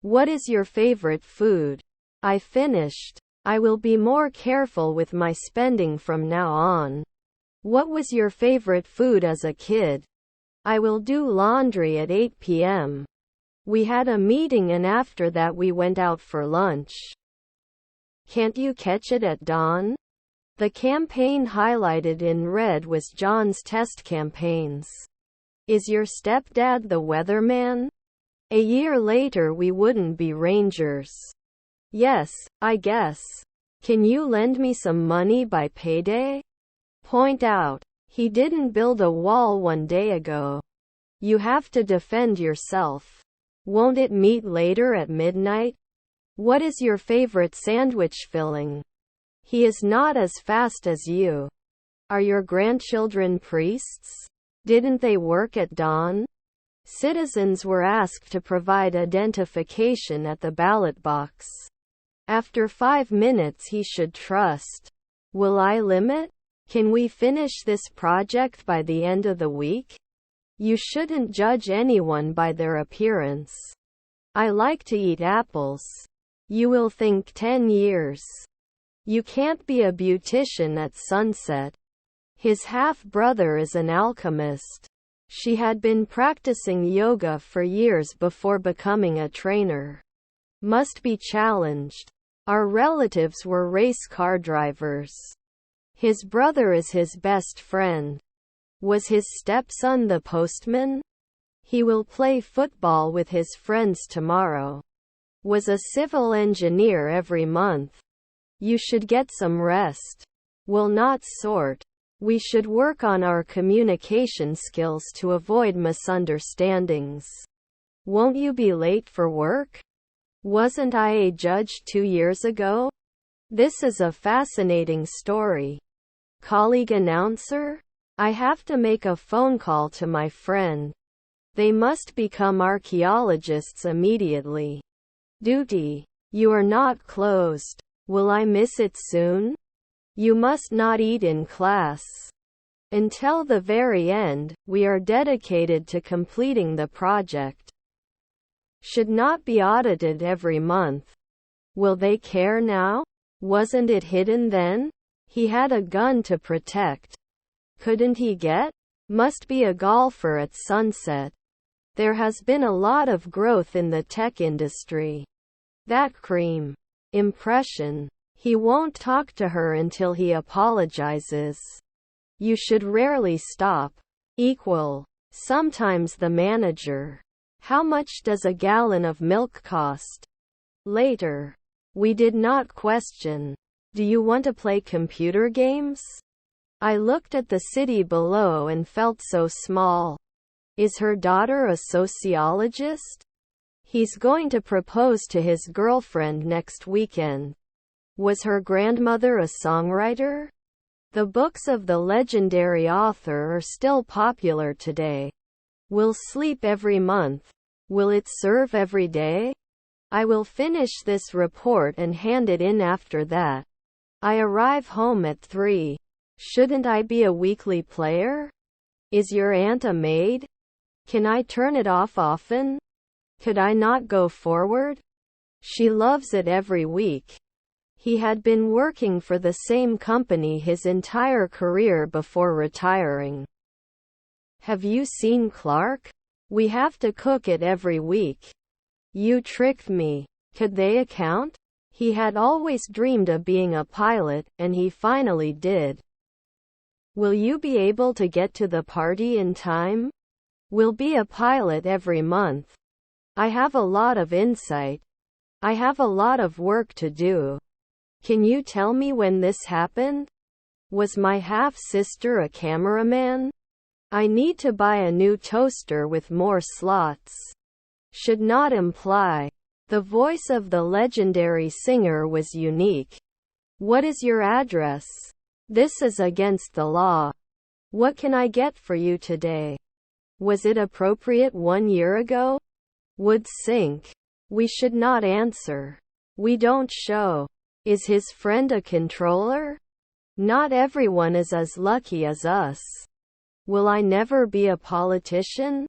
What is your favorite food? I finished. I will be more careful with my spending from now on. What was your favorite food as a kid? I will do laundry at 8 p.m. We had a meeting and after that we went out for lunch. Can't you catch it at dawn? The campaign highlighted in red was John's test campaigns. Is your stepdad the weatherman? A year later we wouldn't be rangers. Yes, I guess. Can you lend me some money by payday? Point out. He didn't build a wall one day ago. You have to defend yourself. Won't it meet later at midnight? What is your favorite sandwich filling? He is not as fast as you. Are your grandchildren priests? Didn't they work at dawn? Citizens were asked to provide identification at the ballot box. After 5 minutes he should trust. Will I limit? Can we finish this project by the end of the week? You shouldn't judge anyone by their appearance. I like to eat apples. You will think 10 years. You can't be a beautician at sunset. His half-brother is an alchemist. She had been practicing yoga for years before becoming a trainer. Must be challenged. Our relatives were race car drivers. His brother is his best friend. Was his stepson the postman? He will play football with his friends tomorrow. Was a civil engineer every month. You should get some rest. Will not sort. We should work on our communication skills to avoid misunderstandings. Won't you be late for work? Wasn't I a judge 2 years ago? This is a fascinating story. Colleague announcer? I have to make a phone call to my friend. They must become archaeologists immediately. Duty. You are not closed. Will I miss it soon? You must not eat in class. Until the very end, we are dedicated to completing the project. Should not be audited every month. Will they care now? Wasn't it hidden then? He had a gun to protect. Couldn't he get? Must be a golfer at sunset. There has been a lot of growth in the tech industry. That cream. Impression. He won't talk to her until he apologizes. You should rarely stop. Equal. Sometimes the manager. How much does a gallon of milk cost? Later. We did not question. Do you want to play computer games? I looked at the city below and felt so small. Is her daughter a sociologist? He's going to propose to his girlfriend next weekend. Was her grandmother a songwriter? The books of the legendary author are still popular today. Will sleep every month. Will it serve every day? I will finish this report and hand it in after that. I arrive home at 3. Shouldn't I be a weekly player? Is your aunt a maid? Can I turn it off often? Could I not go forward? She loves it every week. He had been working for the same company his entire career before retiring. Have you seen Clark? We have to cook it every week. You tricked me. Could they account? He had always dreamed of being a pilot, and he finally did. Will you be able to get to the party in time? Will be a pilot every month. I have a lot of insight. I have a lot of work to do. Can you tell me when this happened? Was my half-sister a cameraman? I need to buy a new toaster with more slots. Should not imply. The voice of the legendary singer was unique. What is your address? This is against the law. What can I get for you today? Was it appropriate 1 year ago? Would sink. We should not answer. We don't show. Is his friend a controller? Not everyone is as lucky as us. Will I never be a politician?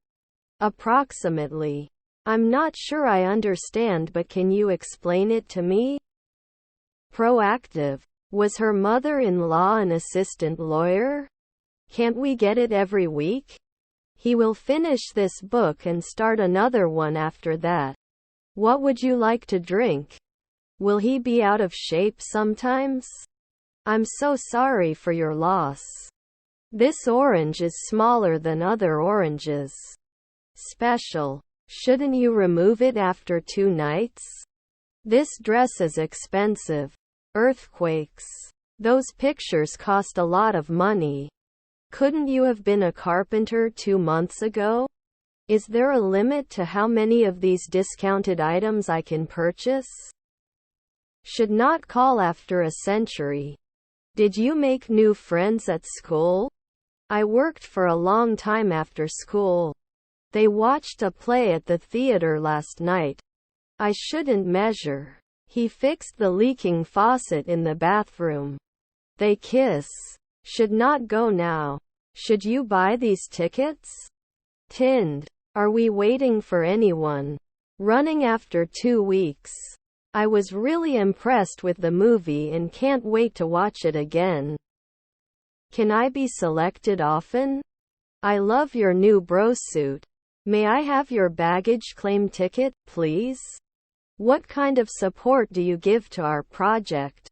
Approximately. I'm not sure I understand, but can you explain it to me? Proactive. Was her mother-in-law an assistant lawyer? Can't we get it every week? He will finish this book and start another one after that. What would you like to drink? Will he be out of shape sometimes? I'm so sorry for your loss. This orange is smaller than other oranges. Special. Shouldn't you remove it after 2 nights? This dress is expensive. Earthquakes. Those pictures cost a lot of money. Couldn't you have been a carpenter 2 months ago? Is there a limit to how many of these discounted items I can purchase? Should not call after a century. Did you make new friends at school? I worked for a long time after school. They watched a play at the theater last night. I shouldn't measure. He fixed the leaking faucet in the bathroom. They kiss. Should not go now. Should you buy these tickets? Tinned. Are we waiting for anyone? Running after 2 weeks. I was really impressed with the movie and can't wait to watch it again. Can I be selected often? I love your new bro suit. May I have your baggage claim ticket, please? What kind of support do you give to our project?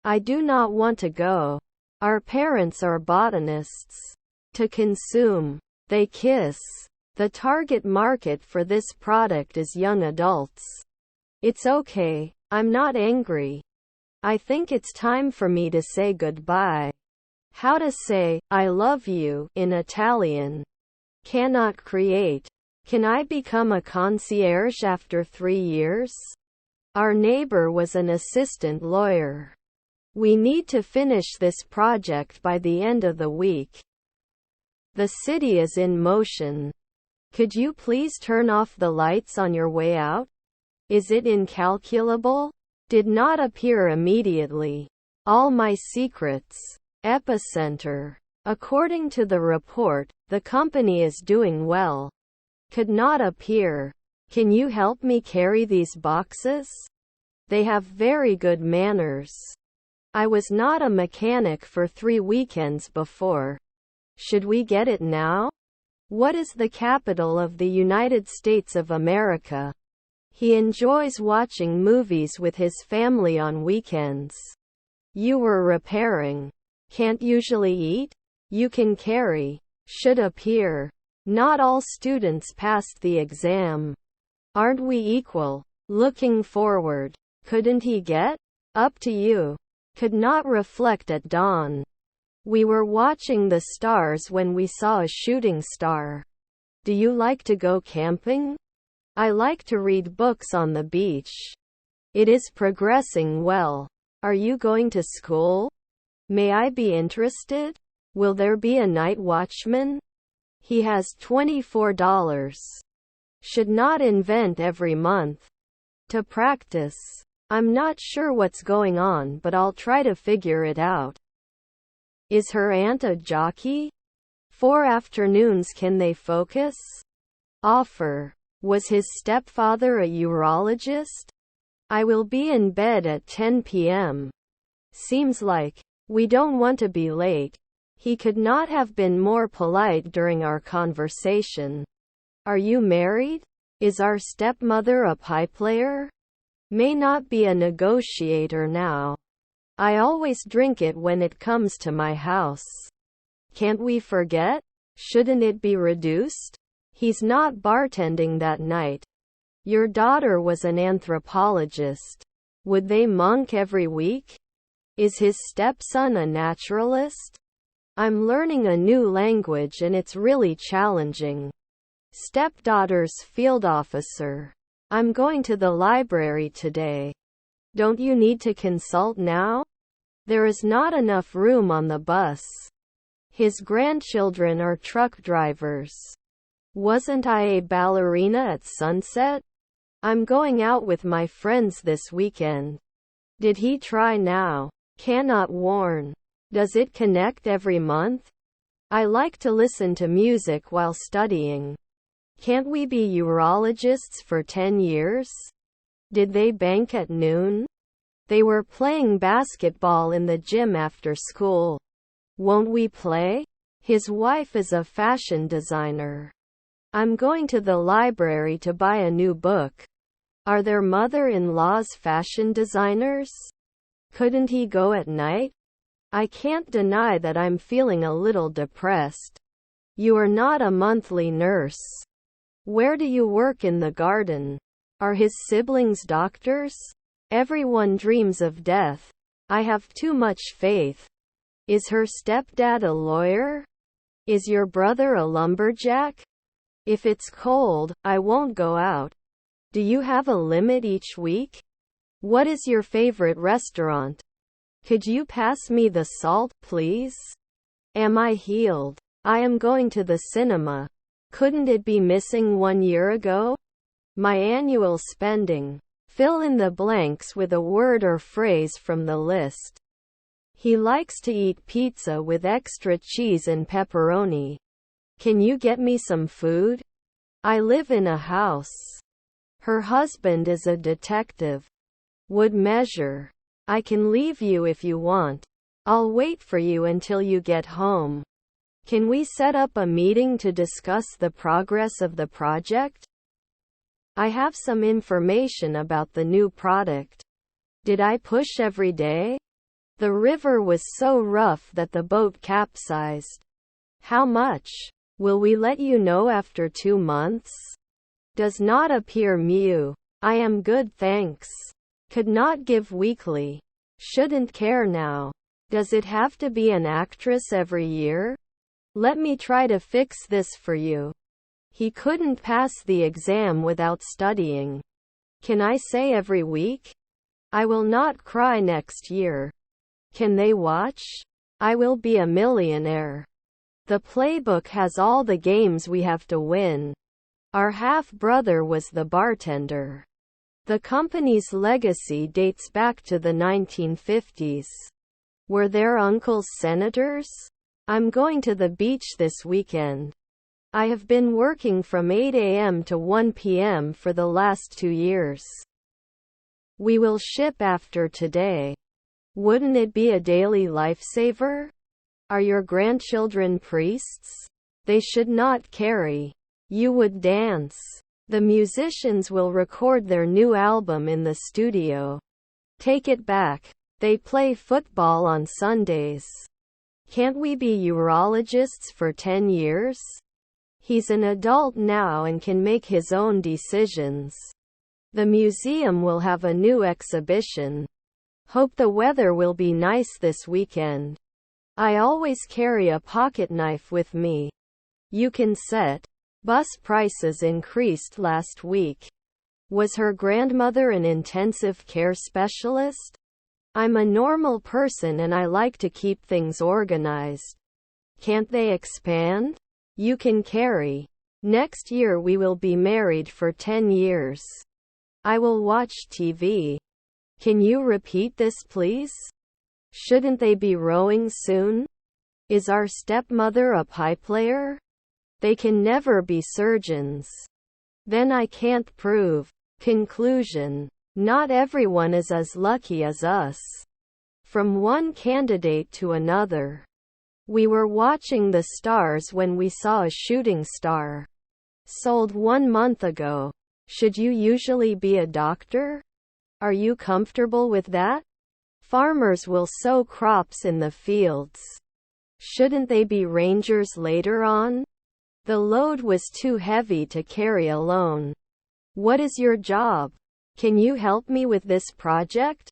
I do not want to go. Our parents are botanists. To consume. They kiss. The target market for this product is young adults. It's okay. I'm not angry. I think it's time for me to say goodbye. How to say, I love you, in Italian. Cannot create. Can I become a concierge after 3 years? Our neighbor was an assistant lawyer. We need to finish this project by the end of the week. The city is in motion. Could you please turn off the lights on your way out? Is it incalculable? Did not appear immediately. All my secrets. Epicenter. According to the report, the company is doing well. Could not appear. Can you help me carry these boxes? They have very good manners. I was not a mechanic for 3 weekends before. Should we get it now? What is the capital of the United States of America? He enjoys watching movies with his family on weekends. You were repairing. Can't usually eat? You can carry. Should appear. Not all students passed the exam. Aren't we equal? Looking forward. Couldn't he get? Up to you. Could not reflect at dawn. We were watching the stars when we saw a shooting star. Do you like to go camping? I like to read books on the beach. It is progressing well. Are you going to school? May I be interested? Will there be a night watchman? He has $24. Should not invent every month. To practice. I'm not sure what's going on, but I'll try to figure it out. Is her aunt a jockey? 4 afternoons can they focus? Offer. Was his stepfather a urologist? I will be in bed at 10 p.m. Seems like. We don't want to be late. He could not have been more polite during our conversation. Are you married? Is our stepmother a pie player? May not be a negotiator now. I always drink it when it comes to my house. Can't we forget? Shouldn't it be reduced? He's not bartending that night. Your daughter was an anthropologist. Would they monk every week? Is his stepson a naturalist? I'm learning a new language and it's really challenging. Stepdaughter's field officer. I'm going to the library today. Don't you need to consult now? There is not enough room on the bus. His grandchildren are truck drivers. Wasn't I a ballerina at sunset? I'm going out with my friends this weekend. Did he try now? Cannot warn. Does it connect every month? I like to listen to music while studying. Can't we be urologists for 10 years? Did they bank at noon? They were playing basketball in the gym after school. Won't we play? His wife is a fashion designer. I'm going to the library to buy a new book. Are their mother-in-law's fashion designers? Couldn't he go at night? I can't deny that I'm feeling a little depressed. You are not a monthly nurse. Where do you work in the garden? Are his siblings doctors? Everyone dreams of death. I have too much faith. Is her stepdad a lawyer? Is your brother a lumberjack? If it's cold, I won't go out. Do you have a limit each week? What is your favorite restaurant? Could you pass me the salt, please? Am I healed? I am going to the cinema. Couldn't it be missing 1 year ago? My annual spending. Fill in the blanks with a word or phrase from the list. He likes to eat pizza with extra cheese and pepperoni. Can you get me some food? I live in a house. Her husband is a detective. Would measure. I can leave you if you want. I'll wait for you until you get home. Can we set up a meeting to discuss the progress of the project? I have some information about the new product. Did I push every day? The river was so rough that the boat capsized. How much? Will we let you know after 2 months? Does not appear Mew. I am good, thanks. Could not give weekly. Shouldn't care now. Does it have to be an actress every year? Let me try to fix this for you. He couldn't pass the exam without studying. Can I say every week? I will not cry next year. Can they watch? I will be a millionaire. The playbook has all the games we have to win. Our half-brother was the bartender. The company's legacy dates back to the 1950s. Were their uncles senators? I'm going to the beach this weekend. I have been working from 8 a.m. to 1 p.m. for the last 2 years. We will ship after today. Wouldn't it be a daily lifesaver? Are your grandchildren priests? They should not carry. You would dance. The musicians will record their new album in the studio. Take it back. They play football on Sundays. Can't we be urologists for 10 years? He's an adult now and can make his own decisions. The museum will have a new exhibition. Hope the weather will be nice this weekend. I always carry a pocket knife with me. You can set. Bus prices increased last week. Was her grandmother an intensive care specialist? I'm a normal person and I like to keep things organized. Can't they expand? You can carry. Next year we will be married for 10 years. I will watch TV. Can you repeat this please? Shouldn't they be rowing soon? Is our stepmother a pipe player? They can never be surgeons. Then I can't prove. Conclusion. Not everyone is as lucky as us. From one candidate to another. We were watching the stars when we saw a shooting star. Sold 1 month ago. Should you usually be a doctor? Are you comfortable with that? Farmers will sow crops in the fields. Shouldn't they be rangers later on? The load was too heavy to carry alone. What is your job? Can you help me with this project?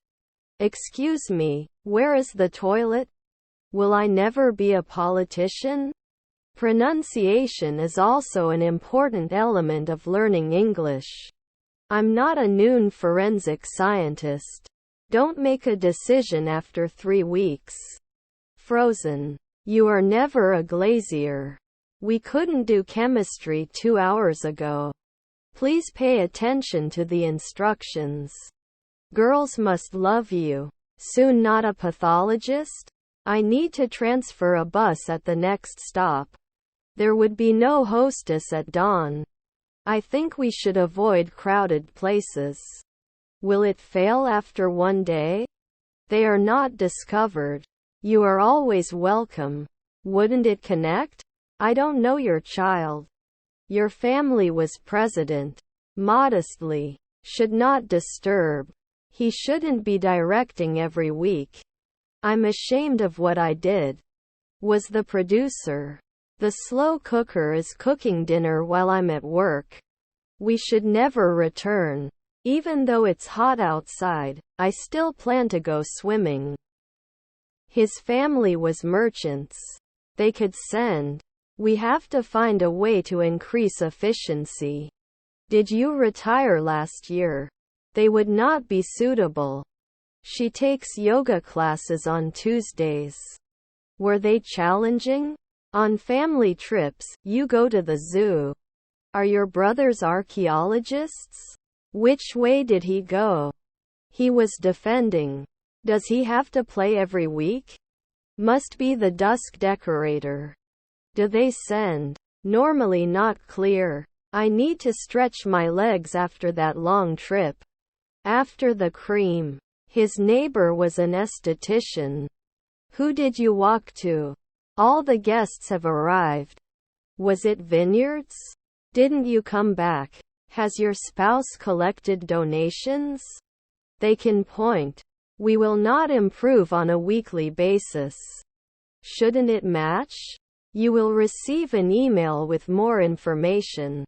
Excuse me, where is the toilet? Will I never be a politician? Pronunciation is also an important element of learning English. I'm not a noon forensic scientist. Don't make a decision after 3 weeks. Frozen. You are never a glazier. We couldn't do chemistry 2 hours ago. Please pay attention to the instructions. Girls must love you. Soon not a pathologist? I need to transfer a bus at the next stop. There would be no hostess at dawn. I think we should avoid crowded places. Will it fail after one day? They are not discovered. You are always welcome. Wouldn't it connect? I don't know your child. Your family was president. Modestly. Should not disturb. He shouldn't be directing every week. I'm ashamed of what I did. Was the producer. The slow cooker is cooking dinner while I'm at work. We should never return. Even though it's hot outside, I still plan to go swimming. His family was merchants. They could send. We have to find a way to increase efficiency. Did you retire last year? They would not be suitable. She takes yoga classes on Tuesdays. Were they challenging? On family trips, you go to the zoo. Are your brothers archaeologists? Which way did he go? He was defending. Does he have to play every week? Must be the dusk decorator. Do they send? Normally not clear. I need to stretch my legs after that long trip. After the cream. His neighbor was an esthetician. Who did you walk to? All the guests have arrived. Was it vineyards? Didn't you come back? Has your spouse collected donations? They can point. We will not improve on a weekly basis. Shouldn't it match? You will receive an email with more information.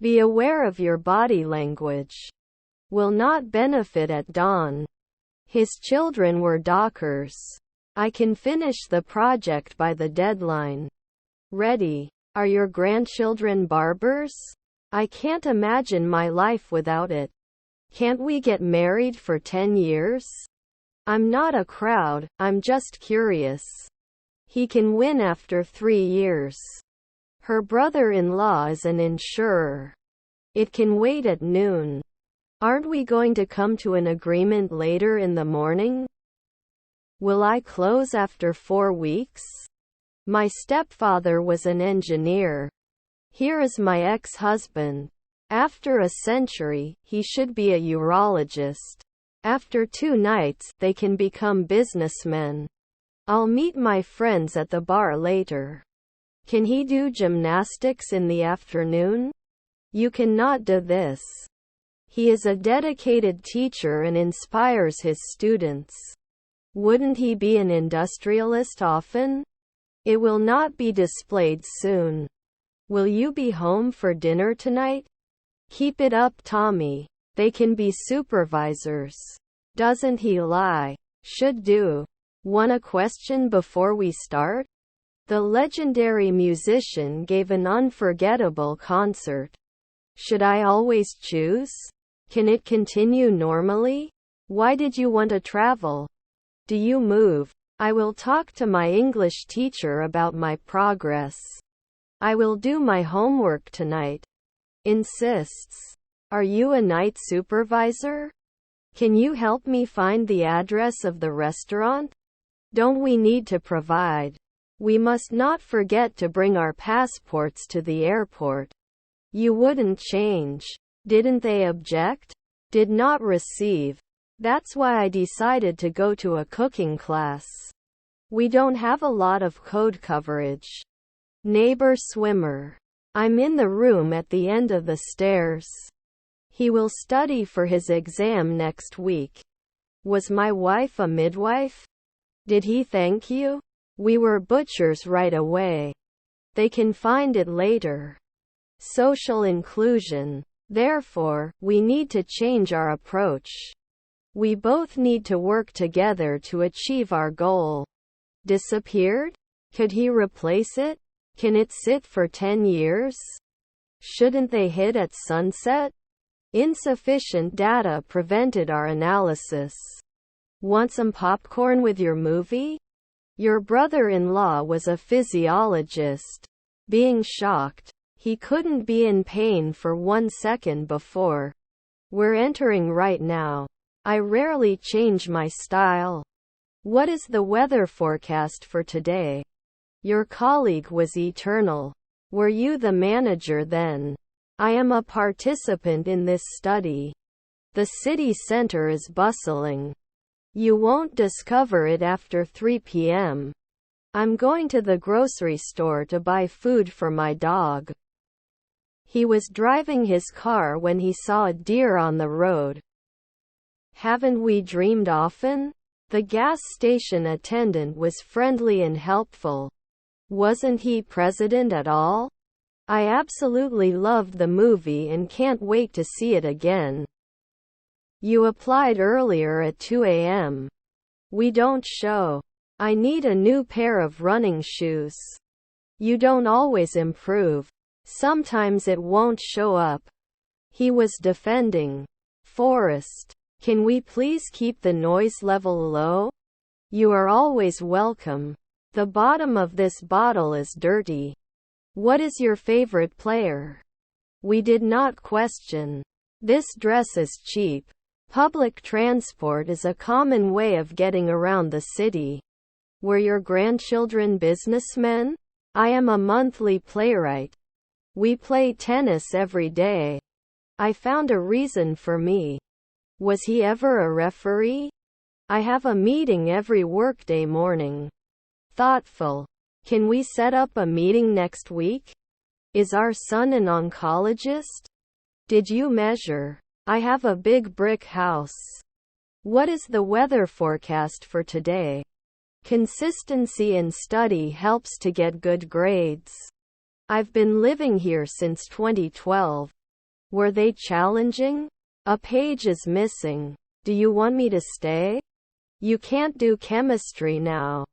Be aware of your body language. Will not benefit at dawn. His children were dockers. I can finish the project by the deadline. Ready. Are your grandchildren barbers? I can't imagine my life without it. Can't we get married for 10 years? I'm not a crowd, I'm just curious. He can win after 3 years. Her brother-in-law is an insurer. It can wait at noon. Aren't we going to come to an agreement later in the morning? Will I close after 4 weeks? My stepfather was an engineer. Here is my ex-husband. After a century, he should be a urologist. After 2 nights, they can become businessmen. I'll meet my friends at the bar later. Can he do gymnastics in the afternoon? You cannot do this. He is a dedicated teacher and inspires his students. Wouldn't he be an industrialist often? It will not be displayed soon. Will you be home for dinner tonight? Keep it up, Tommy. They can be supervisors. Doesn't he lie? Should do. Want a question before we start? The legendary musician gave an unforgettable concert. Should I always choose? Can it continue normally? Why did you want to travel? Do you move? I will talk to my English teacher about my progress. I will do my homework tonight. Insists. Are you a night supervisor? Can you help me find the address of the restaurant? Don't we need to provide? We must not forget to bring our passports to the airport. You wouldn't change. Didn't they object? Did not receive. That's why I decided to go to a cooking class. We don't have a lot of code coverage. Neighbor swimmer. I'm in the room at the end of the stairs. He will study for his exam next week. Was my wife a midwife? Did he thank you? We were butchers right away. They can find it later. Social inclusion. Therefore, we need to change our approach. We both need to work together to achieve our goal. Disappeared? Could he replace it? Can it sit for 10 years? Shouldn't they hit at sunset? Insufficient data prevented our analysis. Want some popcorn with your movie? Your brother-in-law was a physiologist. Being shocked. He couldn't be in pain for 1 second before. We're entering right now. I rarely change my style. What is the weather forecast for today? Your colleague was eternal. Were you the manager then? I am a participant in this study. The city center is bustling. You won't discover it after 3 p.m. I'm going to the grocery store to buy food for my dog. He was driving his car when he saw a deer on the road. Haven't we dreamed often? The gas station attendant was friendly and helpful. Wasn't he president at all? I absolutely loved the movie and can't wait to see it again. You applied earlier at 2 a.m. We don't show. I need a new pair of running shoes. You don't always improve. Sometimes it won't show up. He was defending. Forrest. Can we please keep the noise level low? You are always welcome. The bottom of this bottle is dirty. What is your favorite player? We did not question. This dress is cheap. Public transport is a common way of getting around the city. Were your grandchildren businessmen? I am a monthly playwright. We play tennis every day. I found a reason for me. Was he ever a referee? I have a meeting every workday morning. Thoughtful. Can we set up a meeting next week? Is our son an oncologist? Did you measure? I have a big brick house. What is the weather forecast for today? Consistency in study helps to get good grades. I've been living here since 2012. Were they challenging? A page is missing. Do you want me to stay? You can't do chemistry now.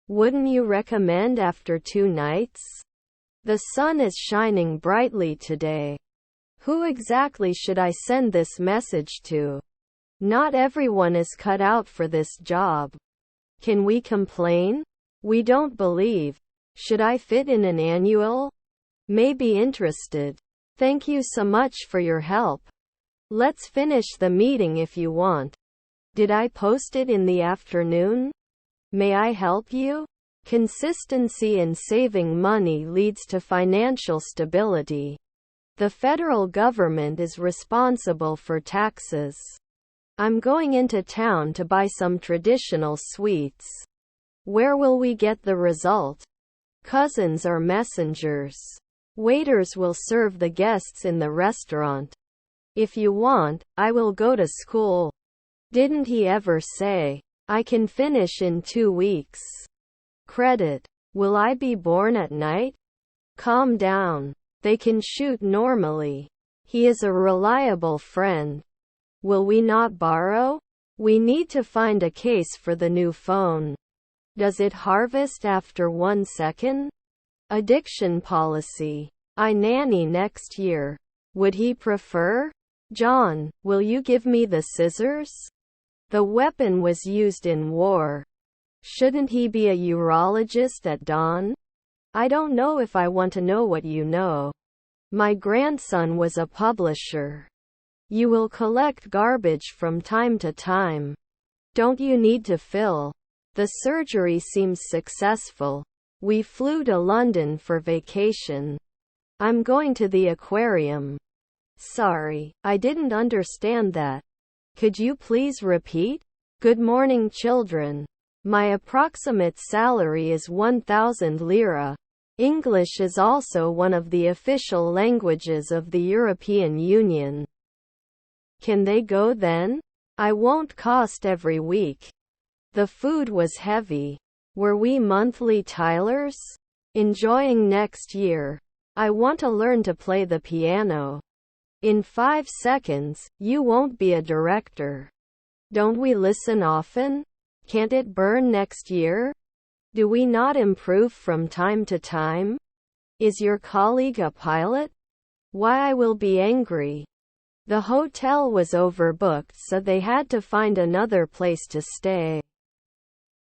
Wouldn't you recommend after 2 nights? The sun is shining brightly today. Who exactly should I send this message to? Not everyone is cut out for this job. Can we complain? We don't believe. Should I fit in an annual? May be interested. Thank you so much for your help. Let's finish the meeting if you want. Did I post it in the afternoon? May I help you? Consistency in saving money leads to financial stability. The federal government is responsible for taxes. I'm going into town to buy some traditional sweets. Where will we get the result? Cousins are messengers. Waiters will serve the guests in the restaurant. If you want, I will go to school. Didn't he ever say, I can finish in 2 weeks? Credit. Will I be born at night? Calm down. They can shoot normally. He is a reliable friend. Will we not borrow? We need to find a case for the new phone. Does it harvest after 1 second? Addiction policy. I nanny next year. Would he prefer? John, will you give me the scissors? The weapon was used in war. Shouldn't he be a urologist at dawn? I don't know if I want to know what you know. My grandson was a publisher. You will collect garbage from time to time. Don't you need to fill? The surgery seems successful. We flew to London for vacation. I'm going to the aquarium. Sorry, I didn't understand that. Could you please repeat? Good morning, children. My approximate salary is 1,000 lira. English is also one of the official languages of the European Union. Can they go then? I won't cost every week. The food was heavy. Were we monthly tilers? Enjoying next year. I want to learn to play the piano. In 5 seconds, you won't be a director. Don't we listen often? Can't it burn next year? Do we not improve from time to time? Is your colleague a pilot? Why, I will be angry. The hotel was overbooked, so they had to find another place to stay.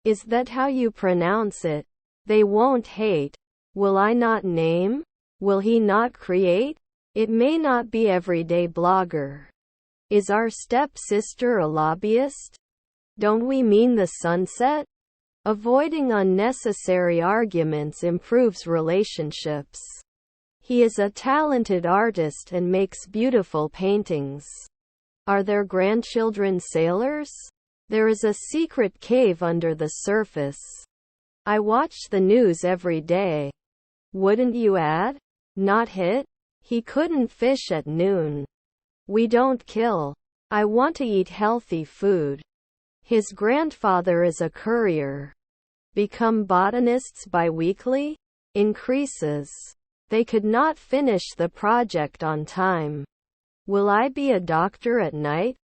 Is that how you pronounce it? They won't hate. Will I not name? Will he not create? It may not be everyday blogger. Is our stepsister a lobbyist? Don't we mean the sunset? Avoiding unnecessary arguments improves relationships. He is a talented artist and makes beautiful paintings. Are their grandchildren sailors? There is a secret cave under the surface. I watch the news every day. Wouldn't you add? Not hit? He couldn't fish at noon. We don't kill. I want to eat healthy food. His grandfather is a courier. Become botanists bi-weekly? Increases. They could not finish the project on time. Will I be a doctor at night?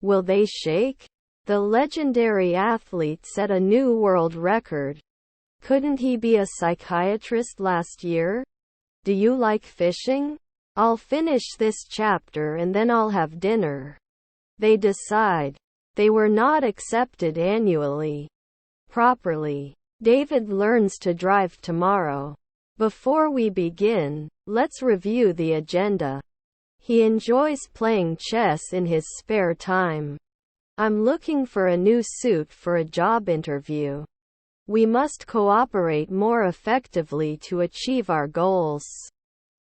Will they shake? The legendary athlete set a new world record. Couldn't he be a psychiatrist last year? Do you like fishing? I'll finish this chapter and then I'll have dinner. They decide. They were not accepted annually. Properly. David learns to drive tomorrow. Before we begin, let's review the agenda. He enjoys playing chess in his spare time. I'm looking for a new suit for a job interview. We must cooperate more effectively to achieve our goals.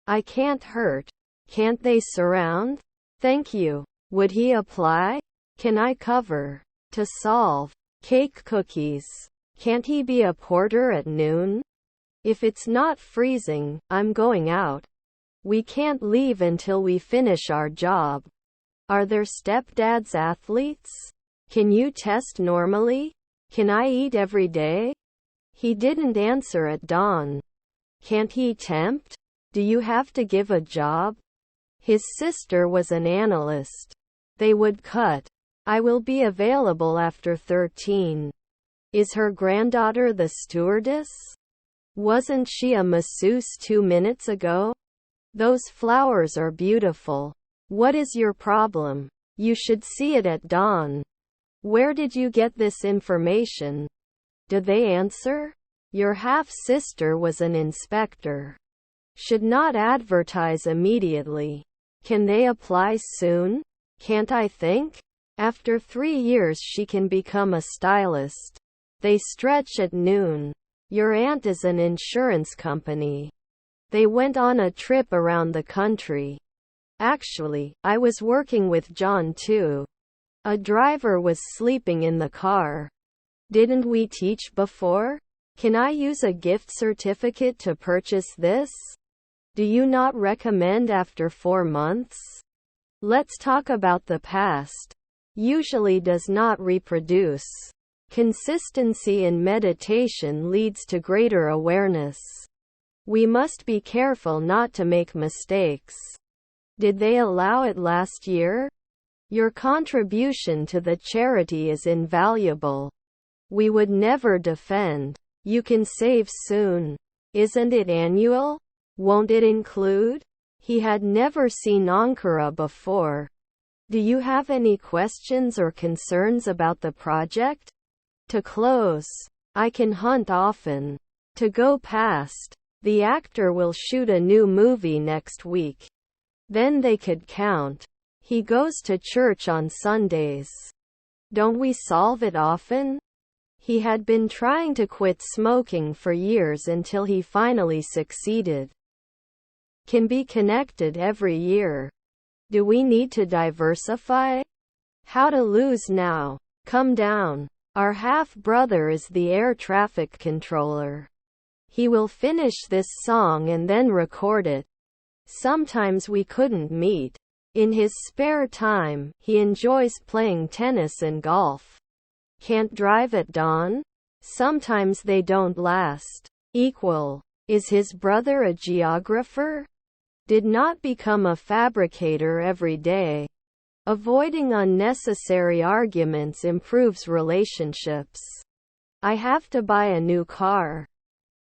I can't hurt. Can't they surround? Thank you. Would he apply? Can I cover? To solve. Cake cookies. Can't he be a porter at noon? If it's not freezing, I'm going out. We can't leave until we finish our job. Are their stepdads athletes? Can you test normally? Can I eat every day? He didn't answer at dawn. Can't he tempt? Do you have to give a job? His sister was an analyst. They would cut. I will be available after 13. Is her granddaughter the stewardess? Wasn't she a masseuse 2 minutes ago? Those flowers are beautiful. What is your problem? You should see it at dawn. Where did you get this information? Did they answer? Your half-sister was an inspector. Should not advertise immediately. Can they apply soon? Can't I think? After 3 years she can become a stylist. They stretch at noon. Your aunt is an insurance company. They went on a trip around the country. Actually, I was working with John too. A driver was sleeping in the car. Didn't we teach before? Can I use a gift certificate to purchase this? Do you not recommend after 4 months? Let's talk about the past. Usually does not reproduce. Consistency in meditation leads to greater awareness. We must be careful not to make mistakes. Did they allow it last year? Your contribution to the charity is invaluable. We would never defend. You can save soon. Isn't it annual? Won't it include? He had never seen Ankara before. Do you have any questions or concerns about the project? To close. I can hunt often. To go past. The actor will shoot a new movie next week. Then they could count. He goes to church on Sundays. Don't we solve it often? He had been trying to quit smoking for years until he finally succeeded. Can be connected every year. Do we need to diversify? How to lose now. Come down. Our half-brother is the air traffic controller. He will finish this song and then record it. Sometimes we couldn't meet. In his spare time, he enjoys playing tennis and golf. Can't drive at dawn? Sometimes they don't last. Equal. Is his brother a geographer? Did not become a fabricator every day. Avoiding unnecessary arguments improves relationships. I have to buy a new car.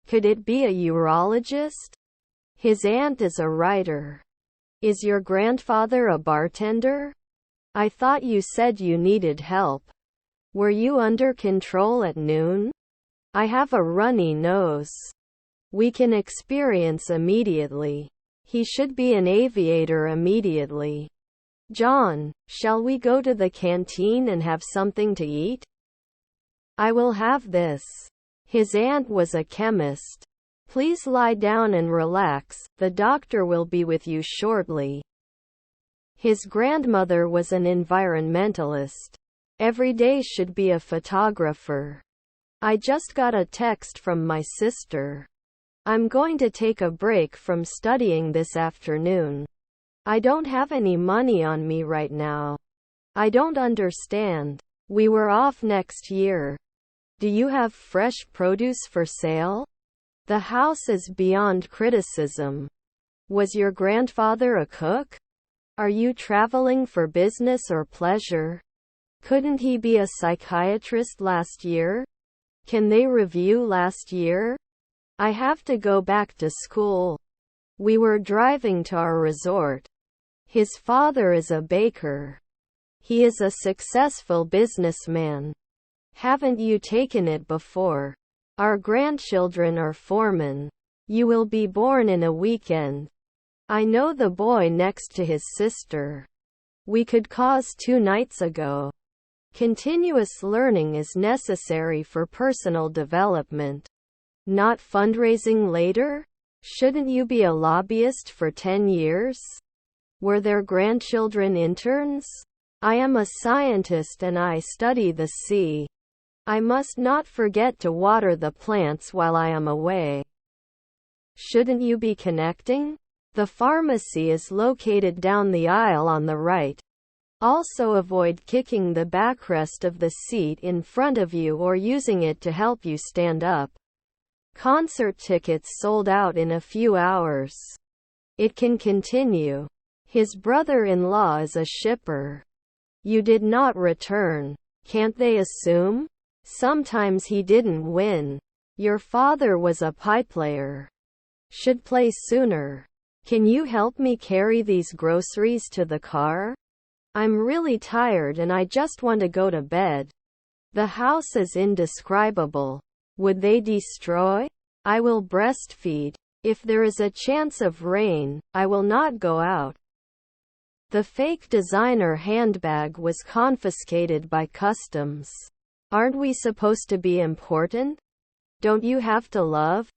Could it be a urologist? His aunt is a writer. Is your grandfather a bartender? I thought you said you needed help. Were you under control at noon? I have a runny nose. We can experience immediately. He should be an aviator immediately. John, shall we go to the canteen and have something to eat? I will have this. His aunt was a chemist. Please lie down and relax, the doctor will be with you shortly. His grandmother was an environmentalist. Every day should be a photographer. I just got a text from my sister. I'm going to take a break from studying this afternoon. I don't have any money on me right now. I don't understand. We were off next year. Do you have fresh produce for sale? The house is beyond criticism. Was your grandfather a cook? Are you traveling for business or pleasure? Couldn't he be a psychiatrist last year? Can they review last year? I have to go back to school. We were driving to our resort. His father is a baker. He is a successful businessman. Haven't you taken it before? Our grandchildren are foremen. You will be born in a weekend. I know the boy next to his sister. We could cause 2 nights ago. Continuous learning is necessary for personal development. Not fundraising later? Shouldn't you be a lobbyist for 10 years? Were their grandchildren interns? I am a scientist and I study the sea. I must not forget to water the plants while I am away. Shouldn't you be connecting? The pharmacy is located down the aisle on the right. Also avoid kicking the backrest of the seat in front of you or using it to help you stand up. Concert tickets sold out in a few hours. It can continue. His brother-in-law is a shipper. You did not return. Can't they assume? Sometimes he didn't win. Your father was a pipeplayer. Should play sooner. Can you help me carry these groceries to the car? I'm really tired and I just want to go to bed. The house is indescribable. Would they destroy? I will breastfeed. If there is a chance of rain, I will not go out. The fake designer handbag was confiscated by customs. Aren't we supposed to be important? Don't you have to love?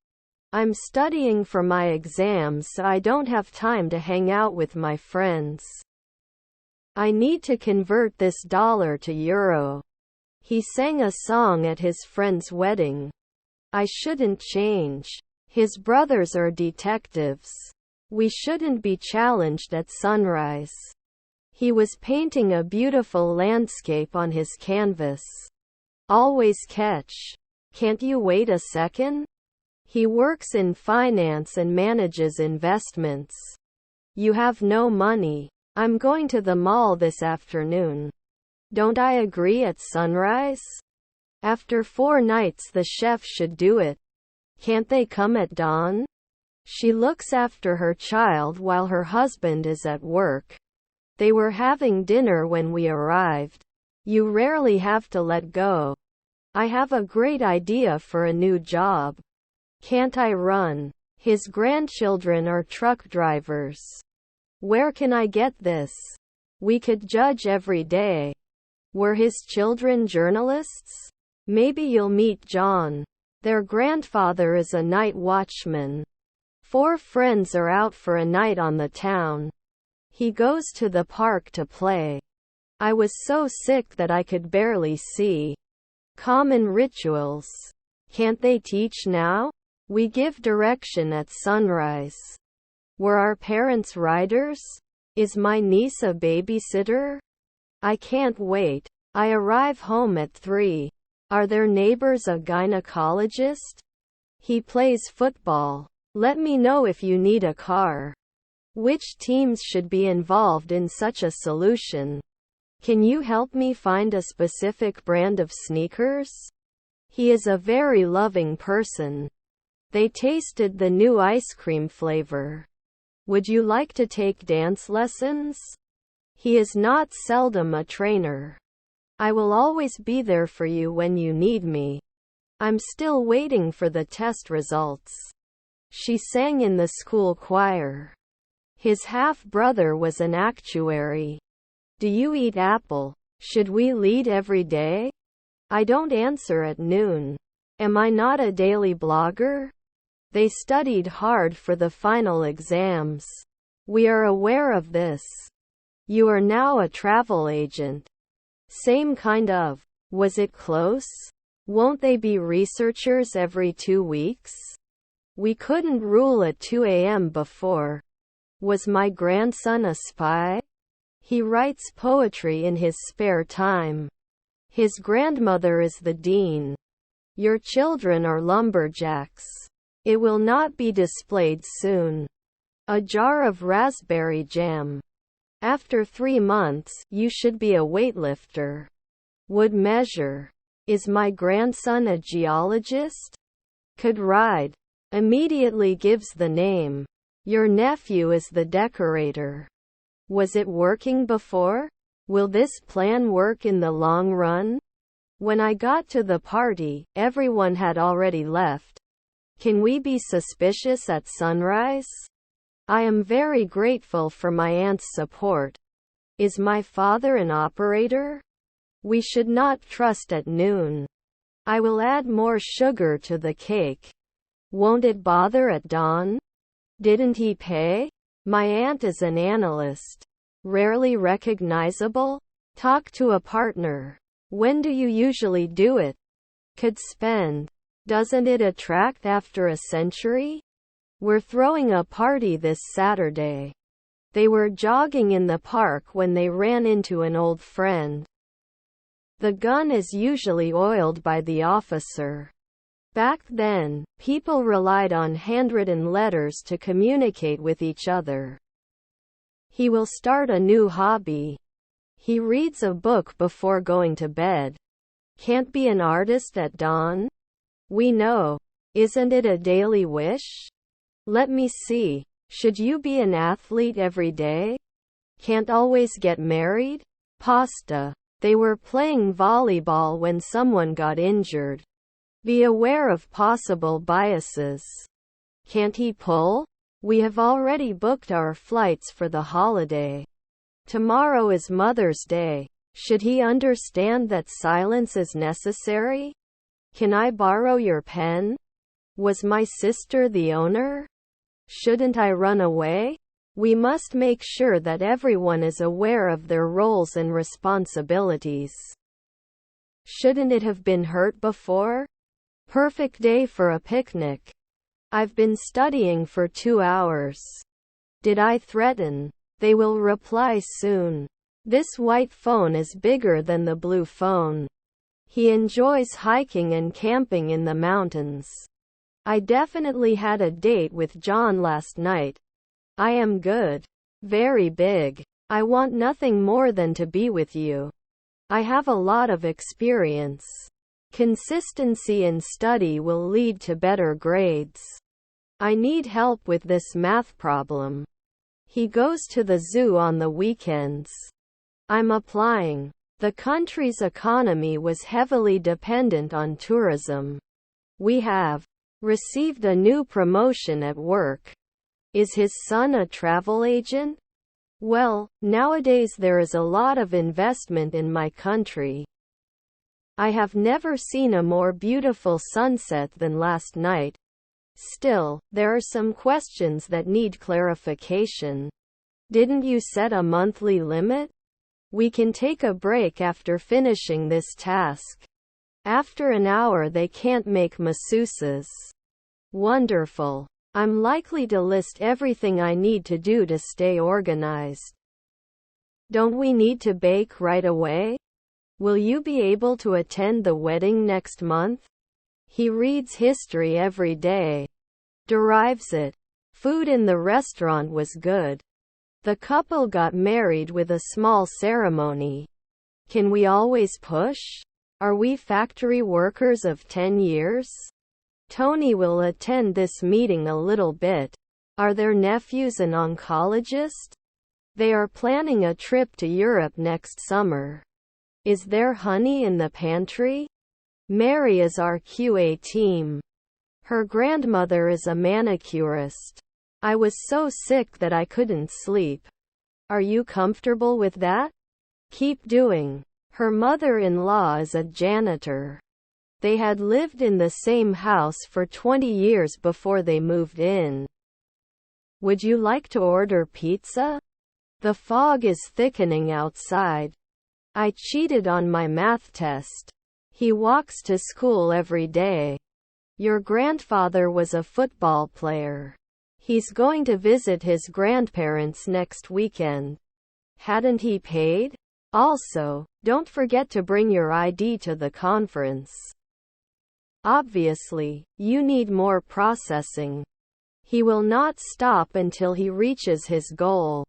I'm studying for my exams so I don't have time to hang out with my friends. I need to convert this dollar to euro. He sang a song at his friend's wedding. I shouldn't change. His brothers are detectives. We shouldn't be challenged at sunrise. He was painting a beautiful landscape on his canvas. Always catch. Can't you wait a second? He works in finance and manages investments. You have no money. I'm going to the mall this afternoon. Don't I agree at sunrise? After 4 nights the chef should do it. Can't they come at dawn? She looks after her child while her husband is at work. They were having dinner when we arrived. You rarely have to let go. I have a great idea for a new job. Can't I run? His grandchildren are truck drivers. Where can I get this? We could judge every day. Were his children journalists? Maybe you'll meet John. Their grandfather is a night watchman. 4 friends are out for a night on the town. He goes to the park to play. I was so sick that I could barely see. Common rituals. Can't they teach now? We give direction at sunrise. Were our parents riders? Is my niece a babysitter? I can't wait. I arrive home at 3. Are their neighbors a gynecologist? He plays football. Let me know if you need a car. Which teams should be involved in such a solution? Can you help me find a specific brand of sneakers? He is a very loving person. They tasted the new ice cream flavor. Would you like to take dance lessons? He is not seldom a trainer. I will always be there for you when you need me. I'm still waiting for the test results. She sang in the school choir. His half-brother was an actuary. Do you eat apple? Should we lead every day? I don't answer at noon. Am I not a daily blogger? They studied hard for the final exams. We are aware of this. You are now a travel agent. Same kind of. Was it close? Won't they be researchers every 2 weeks? We couldn't rule at 2 a.m. before. Was my grandson a spy? He writes poetry in his spare time. His grandmother is the dean. Your children are lumberjacks. It will not be displayed soon. A jar of raspberry jam. After 3 months, you should be a weightlifter. Would measure. Is my grandson a geologist? Could ride. Immediately gives the name. Your nephew is the decorator. Was it working before? Will this plan work in the long run? When I got to the party, everyone had already left. Can we be suspicious at sunrise? I am very grateful for my aunt's support. Is my father an operator? We should not trust at noon. I will add more sugar to the cake. Won't it bother at dawn? Didn't he pay? My aunt is an analyst. Rarely recognizable? Talk to a partner. When do you usually do it? Could spend. Doesn't it attract after a century? We're throwing a party this Saturday. They were jogging in the park when they ran into an old friend. The gun is usually oiled by the officer. Back then, people relied on handwritten letters to communicate with each other. He will start a new hobby. He reads a book before going to bed. Can't be an artist at dawn? We know. Isn't it a daily wish? Let me see. Should you be an athlete every day? Can't always get married? Pasta. They were playing volleyball when someone got injured. Be aware of possible biases. Can't he pull? We have already booked our flights for the holiday. Tomorrow is Mother's Day. Should he understand that silence is necessary? Can I borrow your pen? Was my sister the owner? Shouldn't I run away? We must make sure that everyone is aware of their roles and responsibilities. Shouldn't it have been hurt before? Perfect day for a picnic. I've been studying for 2 hours. Did I threaten? They will reply soon. This white phone is bigger than the blue phone. He enjoys hiking and camping in the mountains. I definitely had a date with John last night. I am good. Very big. I want nothing more than to be with you. I have a lot of experience. Consistency in study will lead to better grades. I need help with this math problem. He goes to the zoo on the weekends. I'm applying. The country's economy was heavily dependent on tourism. We have received a new promotion at work. Is his son a travel agent? Well, nowadays there is a lot of investment in my country. I have never seen a more beautiful sunset than last night. Still, there are some questions that need clarification. Didn't you set a monthly limit? We can take a break after finishing this task. After an hour they can't make masseuses. Wonderful. I'm likely to list everything I need to do to stay organized. Don't we need to bake right away? Will you be able to attend the wedding next month? He reads history every day. Derives it. Food in the restaurant was good. The couple got married with a small ceremony. Can we always push? Are we factory workers of 10 years? Tony will attend this meeting a little bit. Are their nephews an oncologist? They are planning a trip to Europe next summer. Is there honey in the pantry? Mary is our QA team. Her grandmother is a manicurist. I was so sick that I couldn't sleep. Are you comfortable with that? Keep doing. Her mother-in-law is a janitor. They had lived in the same house for 20 years before they moved in. Would you like to order pizza? The fog is thickening outside. I cheated on my math test. He walks to school every day. Your grandfather was a football player. He's going to visit his grandparents next weekend. Hadn't he paid? Also, don't forget to bring your ID to the conference. Obviously, you need more processing. He will not stop until he reaches his goal.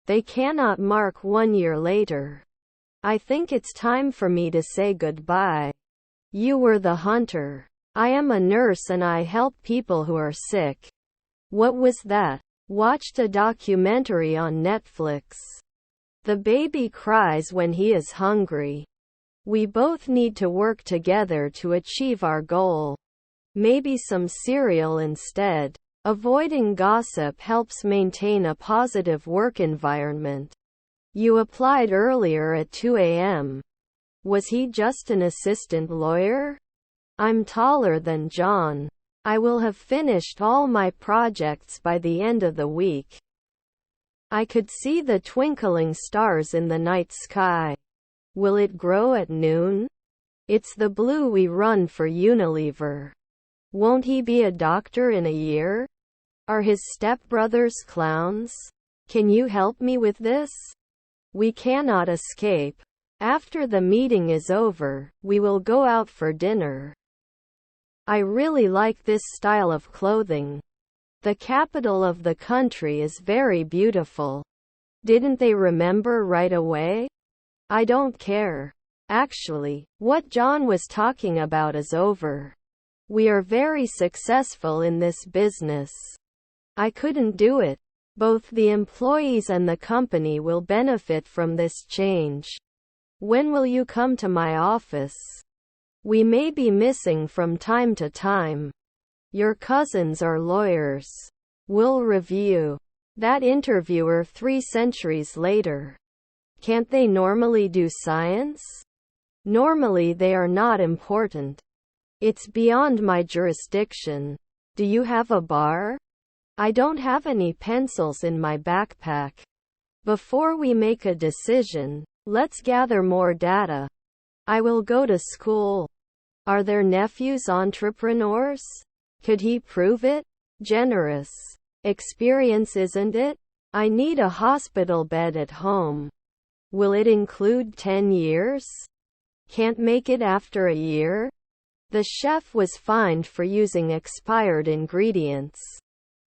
They cannot mark 1 year later. I think it's time for me to say goodbye. You were the hunter. I am a nurse and I help people who are sick. What was that? Watched a documentary on Netflix. The baby cries when he is hungry. We both need to work together to achieve our goal. Maybe some cereal instead. Avoiding gossip helps maintain a positive work environment. You applied earlier at 2 a.m. Was he just an assistant lawyer? I'm taller than John. I will have finished all my projects by the end of the week. I could see the twinkling stars in the night sky. Will it grow at noon? It's the blue we run for Unilever. Won't he be a doctor in a year? Are his stepbrothers clowns? Can you help me with this? We cannot escape. After the meeting is over, we will go out for dinner. I really like this style of clothing. The capital of the country is very beautiful. Didn't they remember right away? I don't care. Actually, what John was talking about is over. We are very successful in this business. I couldn't do it. Both the employees and the company will benefit from this change. When will you come to my office? We may be missing from time to time. Your cousins are lawyers. We'll review. That interviewer 3 centuries later. Can't they normally do science? Normally they are not important. It's beyond my jurisdiction. Do you have a bar? I don't have any pencils in my backpack. Before we make a decision, let's gather more data. I will go to school. Are their nephews entrepreneurs? Could he prove it? Generous experience, isn't it? I need a hospital bed at home. Will it include 10 years? Can't make it after a year? The chef was fined for using expired ingredients.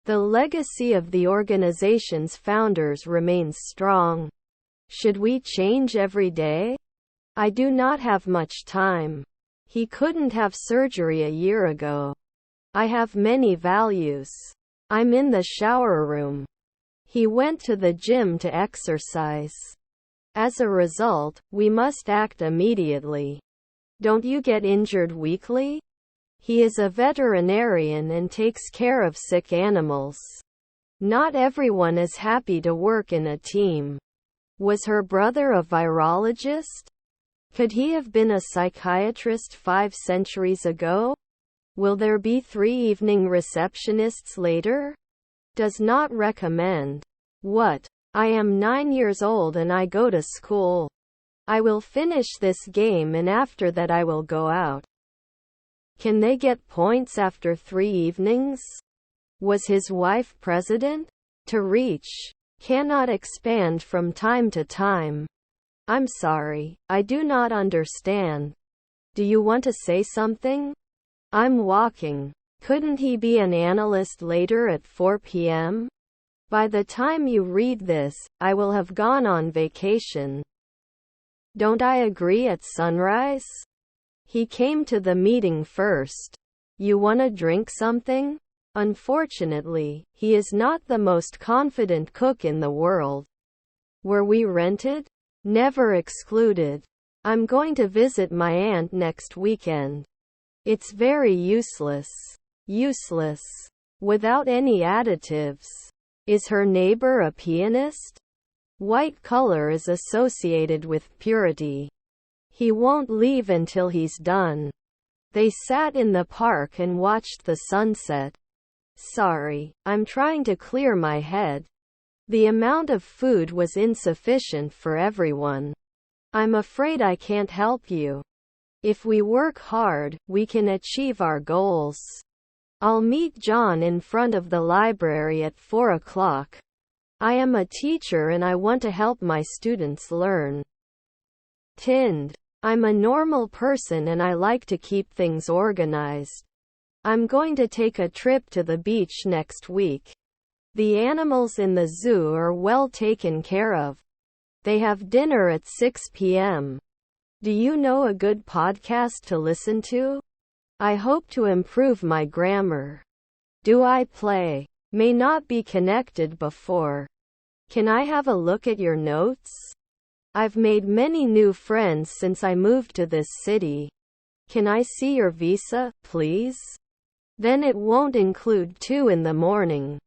The legacy of the organization's founders remains strong. Should we change every day? I do not have much time. He couldn't have surgery a year ago. I have many values. I'm in the shower room. He went to the gym to exercise. As a result, we must act immediately. Don't you get injured weekly? He is a veterinarian and takes care of sick animals. Not everyone is happy to work in a team. Was her brother a virologist? Could he have been a psychiatrist 5 centuries ago? Will there be 3 evening receptionists later? Does not recommend. What? I am 9 years old and I go to school. I will finish this game and after that I will go out. Can they get points after 3 evenings? Was his wife president? To reach. Cannot expand from time to time. I'm sorry, I do not understand. Do you want to say something? I'm walking. Couldn't he be an analyst later at 4 p.m.? By the time you read this, I will have gone on vacation. Don't I agree at sunrise? He came to the meeting first. You wanna drink something? Unfortunately, he is not the most confident cook in the world. Were we rented? Never excluded. I'm going to visit my aunt next weekend. It's very useless. Useless. Without any additives. Is her neighbor a pianist? White color is associated with purity. He won't leave until he's done. They sat in the park and watched the sunset. Sorry, I'm trying to clear my head. The amount of food was insufficient for everyone. I'm afraid I can't help you. If we work hard, we can achieve our goals. I'll meet John in front of the library at 4 o'clock. I am a teacher and I want to help my students learn. Tinned. I'm a normal person and I like to keep things organized. I'm going to take a trip to the beach next week. The animals in the zoo are well taken care of. They have dinner at 6 p.m. Do you know a good podcast to listen to? I hope to improve my grammar. Do I play? May not be connected before. Can I have a look at your notes? I've made many new friends since I moved to this city. Can I see your visa, please? Then it won't include 2 in the morning.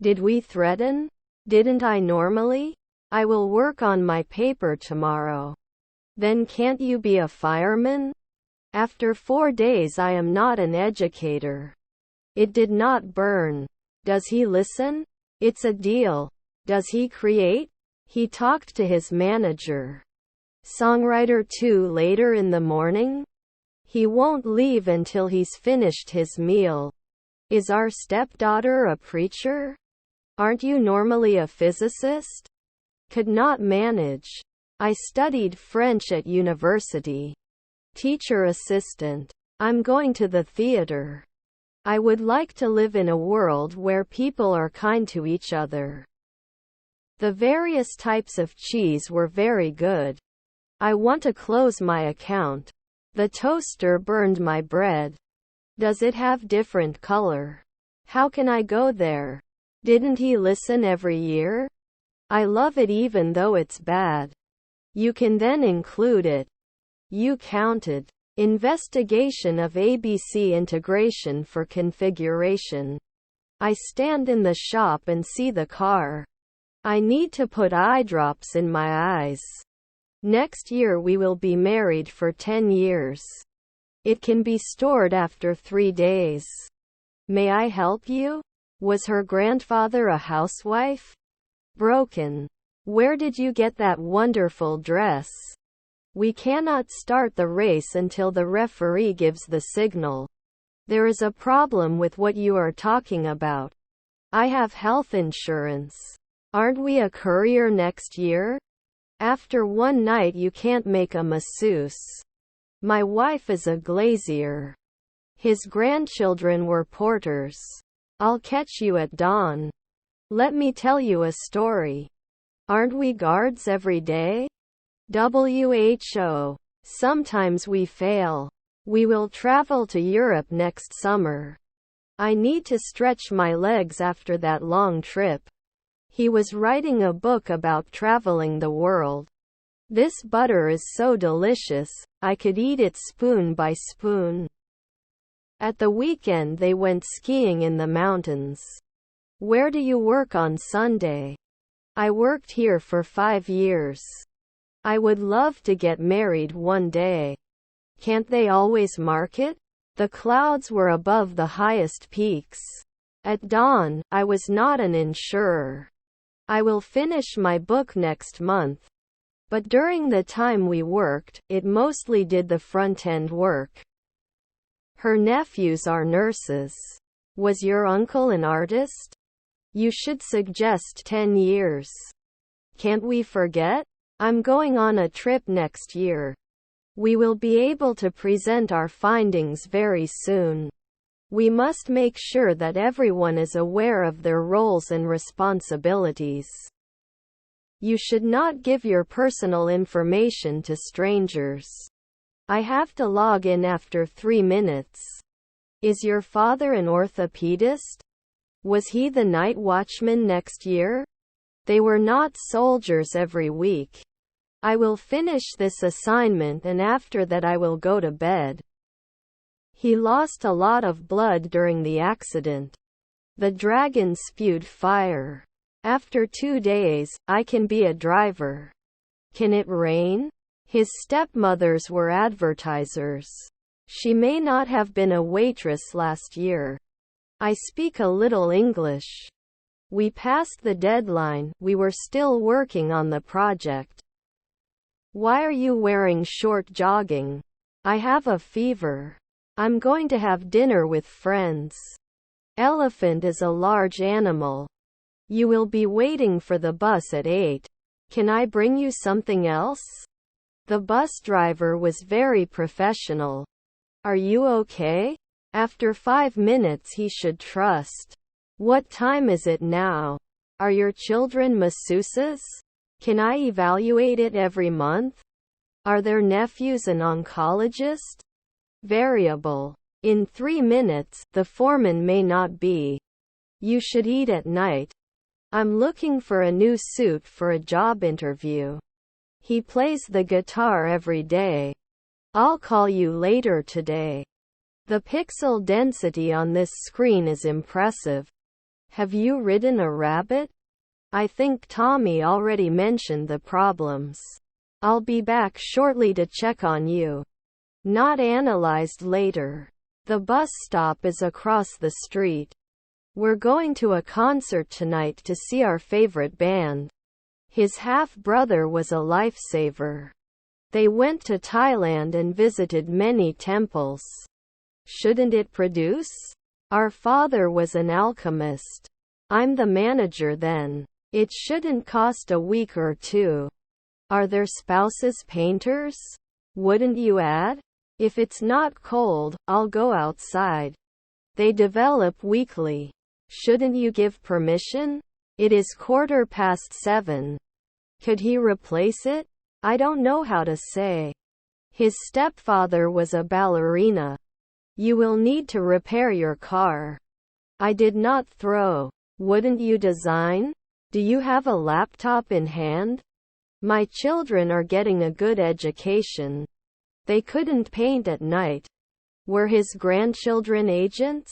Did we threaten? Didn't I normally? I will work on my paper tomorrow. Then can't you be a fireman? After 4 days I am not an educator. It did not burn. Does he listen? It's a deal. Does he create? He talked to his manager. Songwriter 2 later in the morning? He won't leave until he's finished his meal. Is our stepdaughter a preacher? Aren't you normally a physicist? Could not manage. I studied French at university. Teacher assistant. I'm going to the theater. I would like to live in a world where people are kind to each other. The various types of cheese were very good. I want to close my account. The toaster burned my bread. Does it have different color? How can I go there? Didn't he listen every year? I love it even though it's bad. You can then include it. You counted. Investigation of ABC integration for configuration. I stand in the shop and see the car. I need to put eye drops in my eyes. Next year we will be married for 10 years. It can be stored after 3 days. May I help you? Was her grandfather a housewife? Broken. Where did you get that wonderful dress? We cannot start the race until the referee gives the signal. There is a problem with what you are talking about. I have health insurance. Aren't we a courier next year? After one night you can't make a masseuse. My wife is a glazier. His grandchildren were porters. I'll catch you at dawn. Let me tell you a story. Aren't we guards every day? WHO. Sometimes we fail. We will travel to Europe next summer. I need to stretch my legs after that long trip. He was writing a book about traveling the world. This butter is so delicious, I could eat it spoon by spoon. At the weekend they went skiing in the mountains. Where do you work on Sunday? I worked here for 5 years. I would love to get married one day. Can't they always mark it? The clouds were above the highest peaks. At dawn, I was not an insurer. I will finish my book next month. But during the time we worked, it mostly did the front-end work. Her nephews are nurses. Was your uncle an artist? You should suggest 10 years. Can't we forget? I'm going on a trip next year. We will be able to present our findings very soon. We must make sure that everyone is aware of their roles and responsibilities. You should not give your personal information to strangers. I have to log in after 3 minutes. Is your father an orthopedist? Was he the night watchman next year? They were not soldiers every week. I will finish this assignment and after that I will go to bed. He lost a lot of blood during the accident. The dragon spewed fire. After 2 days, I can be a driver. Can it rain? His stepmothers were advertisers. She may not have been a waitress last year. I speak a little English. We passed the deadline, we were still working on the project. Why are you wearing short jogging? I have a fever. I'm going to have dinner with friends. Elephant is a large animal. You will be waiting for the bus at 8. Can I bring you something else? The bus driver was very professional. Are you okay? After 5 minutes he should trust. What time is it now? Are your children masseuses? Can I evaluate it every month? Are their nephews an oncologist? Variable. In 3 minutes, the foreman may not be. You should eat at night. I'm looking for a new suit for a job interview. He plays the guitar every day. I'll call you later today. The pixel density on this screen is impressive. Have you ridden a rabbit? I think Tommy already mentioned the problems. I'll be back shortly to check on you. Not analyzed later. The bus stop is across the street. We're going to a concert tonight to see our favorite band. His half-brother was a lifesaver. They went to Thailand and visited many temples. Shouldn't it produce? Our father was an alchemist. I'm the manager then. It shouldn't cost a week or two. Are their spouses painters? Wouldn't you add? If it's not cold, I'll go outside. They develop weekly. Shouldn't you give permission? It is 7:15. Could he replace it? I don't know how to say. His stepfather was a ballerina. You will need to repair your car. I did not throw. Wouldn't you design? Do you have a laptop in hand? My children are getting a good education. They couldn't paint at night. Were his grandchildren agents?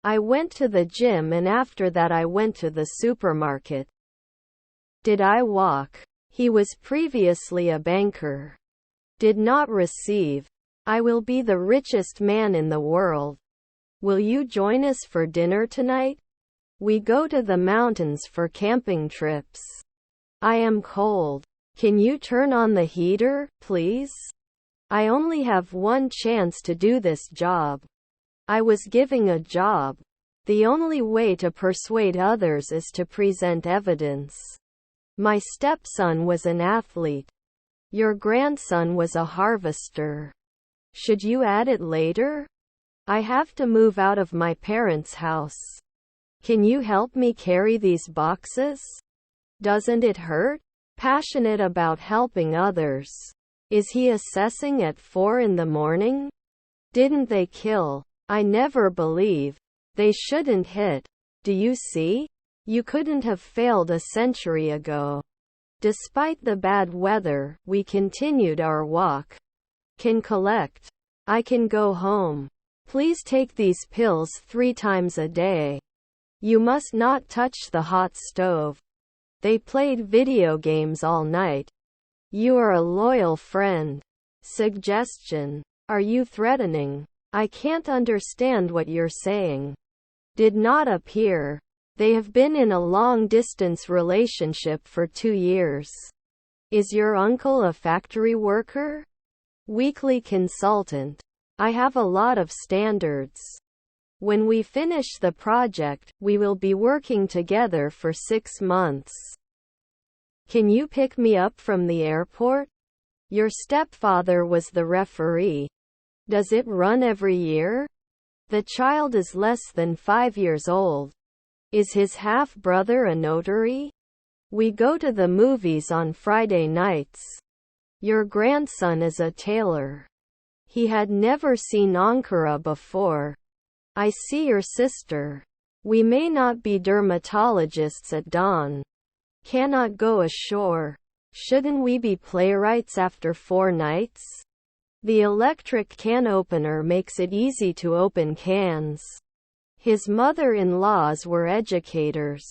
I went to the gym and after that I went to the supermarket. Did I walk? He was previously a banker. Did not receive. I will be the richest man in the world. Will you join us for dinner tonight? We go to the mountains for camping trips. I am cold. Can you turn on the heater, please? I only have one chance to do this job. I was giving a job. The only way to persuade others is to present evidence. My stepson was an athlete. Your grandson was a harvester. Should you add it later? I have to move out of my parents' house. Can you help me carry these boxes? Doesn't it hurt? Passionate about helping others. Is he assessing at 4 in the morning? Didn't they kill? I never believe. They shouldn't hit. Do you see? You couldn't have failed a century ago. Despite the bad weather, we continued our walk. Can collect. I can go home. Please take these pills 3 times a day. You must not touch the hot stove. They played video games all night. You are a loyal friend. Suggestion. Are you threatening? I can't understand what you're saying. Did not appear. They have been in a long-distance relationship for 2 years. Is your uncle a factory worker? Weekly consultant. I have a lot of standards. When we finish the project, we will be working together for 6 months. Can you pick me up from the airport? Your stepfather was the referee. Does it run every year? The child is less than 5 years old. Is his half-brother a notary? We go to the movies on Friday nights. Your grandson is a tailor. He had never seen Ankara before. I see your sister. We may not be dermatologists at dawn. Cannot go ashore. Shouldn't we be playwrights after 4 nights? The electric can opener makes it easy to open cans. His mother-in-laws were educators.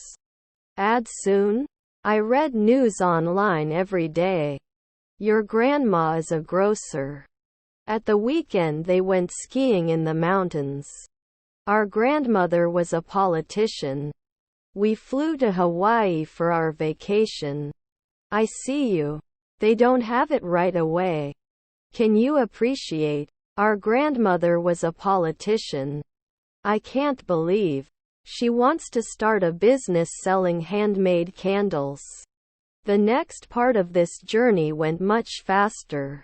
Add soon? I read news online every day. Your grandma is a grocer. At the weekend they went skiing in the mountains. Our grandmother was a politician. We flew to Hawaii for our vacation. I see you. They don't have it right away. Can you appreciate? Our grandmother was a politician. I can't believe. She wants to start a business selling handmade candles. The next part of this journey went much faster.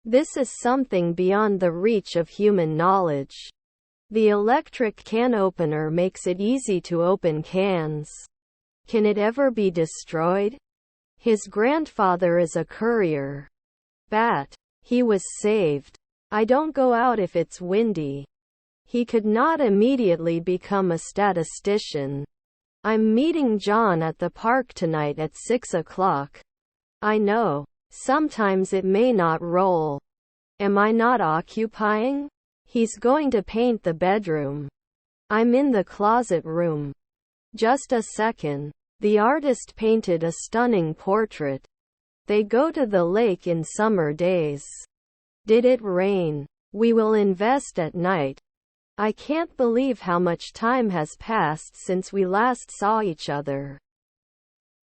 This is something beyond the reach of human knowledge. The electric can opener makes it easy to open cans. Can it ever be destroyed? His grandfather is a courier. Bat. He was saved. I don't go out if it's windy. He could not immediately become a statistician. I'm meeting John at the park tonight at 6 o'clock. I know. Sometimes it may not roll. Am I not occupying? He's going to paint the bedroom. I'm in the closet room. Just a second. The artist painted a stunning portrait. They go to the lake in summer days. Did it rain? We will invest at night. I can't believe how much time has passed since we last saw each other.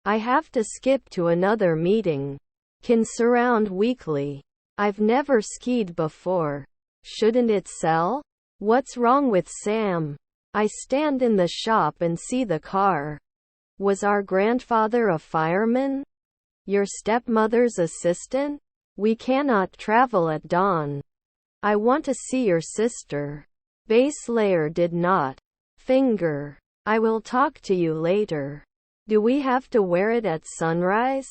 I have to skip to another meeting. Can surround weekly. I've never skied before. Shouldn't it sell? What's wrong with Sam? I stand in the shop and see the car. Was our grandfather a fireman? Your stepmother's assistant? We cannot travel at dawn. I want to see your sister. Base layer did not. Finger. I will talk to you later. Do we have to wear it at sunrise?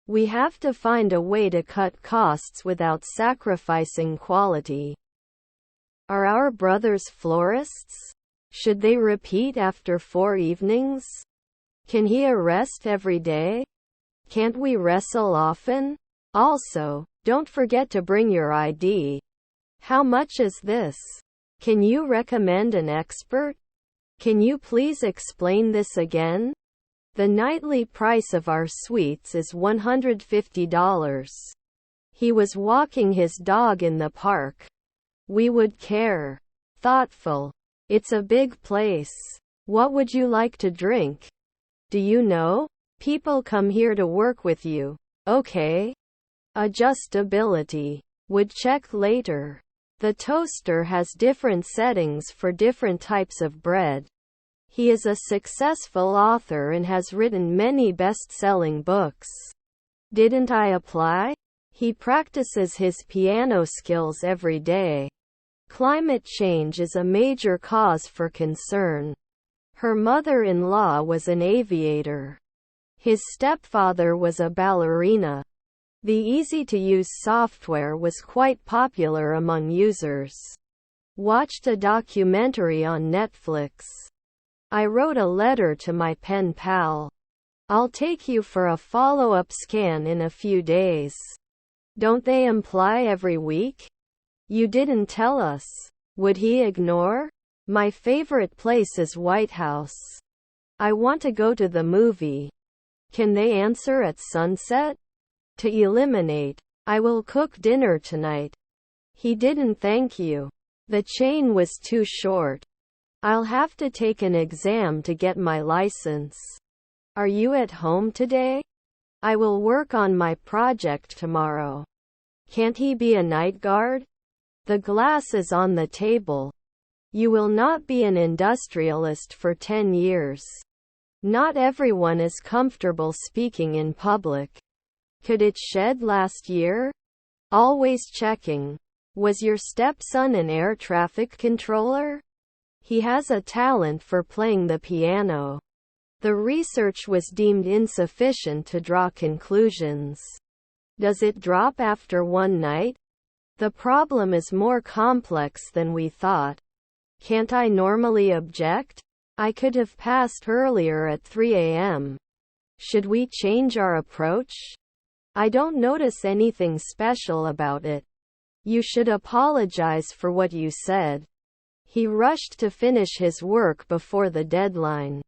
We have to find a way to cut costs without sacrificing quality. Are our brothers florists? Should they repeat after 4 evenings? Can he arrest every day? Can't we wrestle often? Also, don't forget to bring your ID. How much is this? Can you recommend an expert? Can you please explain this again? The nightly price of our suites is $150. He was walking his dog in the park. We would care. Thoughtful. It's a big place. What would you like to drink? Do you know? People come here to work with you. Okay. Adjustability. Would check later. The toaster has different settings for different types of bread. He is a successful author and has written many best-selling books. Didn't I apply? He practices his piano skills every day. Climate change is a major cause for concern. Her mother-in-law was an aviator. His stepfather was a ballerina. The easy-to-use software was quite popular among users. Watched a documentary on Netflix. I wrote a letter to my pen pal. I'll take you for a follow-up scan in a few days. Don't they imply every week? You didn't tell us. Would he ignore? My favorite place is White House. I want to go to the movie. Can they answer at sunset? To eliminate. I will cook dinner tonight. He didn't thank you. The chain was too short. I'll have to take an exam to get my license. Are you at home today? I will work on my project tomorrow. Can't he be a night guard? The glass is on the table. You will not be an industrialist for 10 years. Not everyone is comfortable speaking in public. Could it shed last year? Always checking. Was your stepson an air traffic controller? He has a talent for playing the piano. The research was deemed insufficient to draw conclusions. Does it drop after one night? The problem is more complex than we thought. Can't I normally object? I could have passed earlier at 3 a.m. Should we change our approach? I don't notice anything special about it. You should apologize for what you said. He rushed to finish his work before the deadline.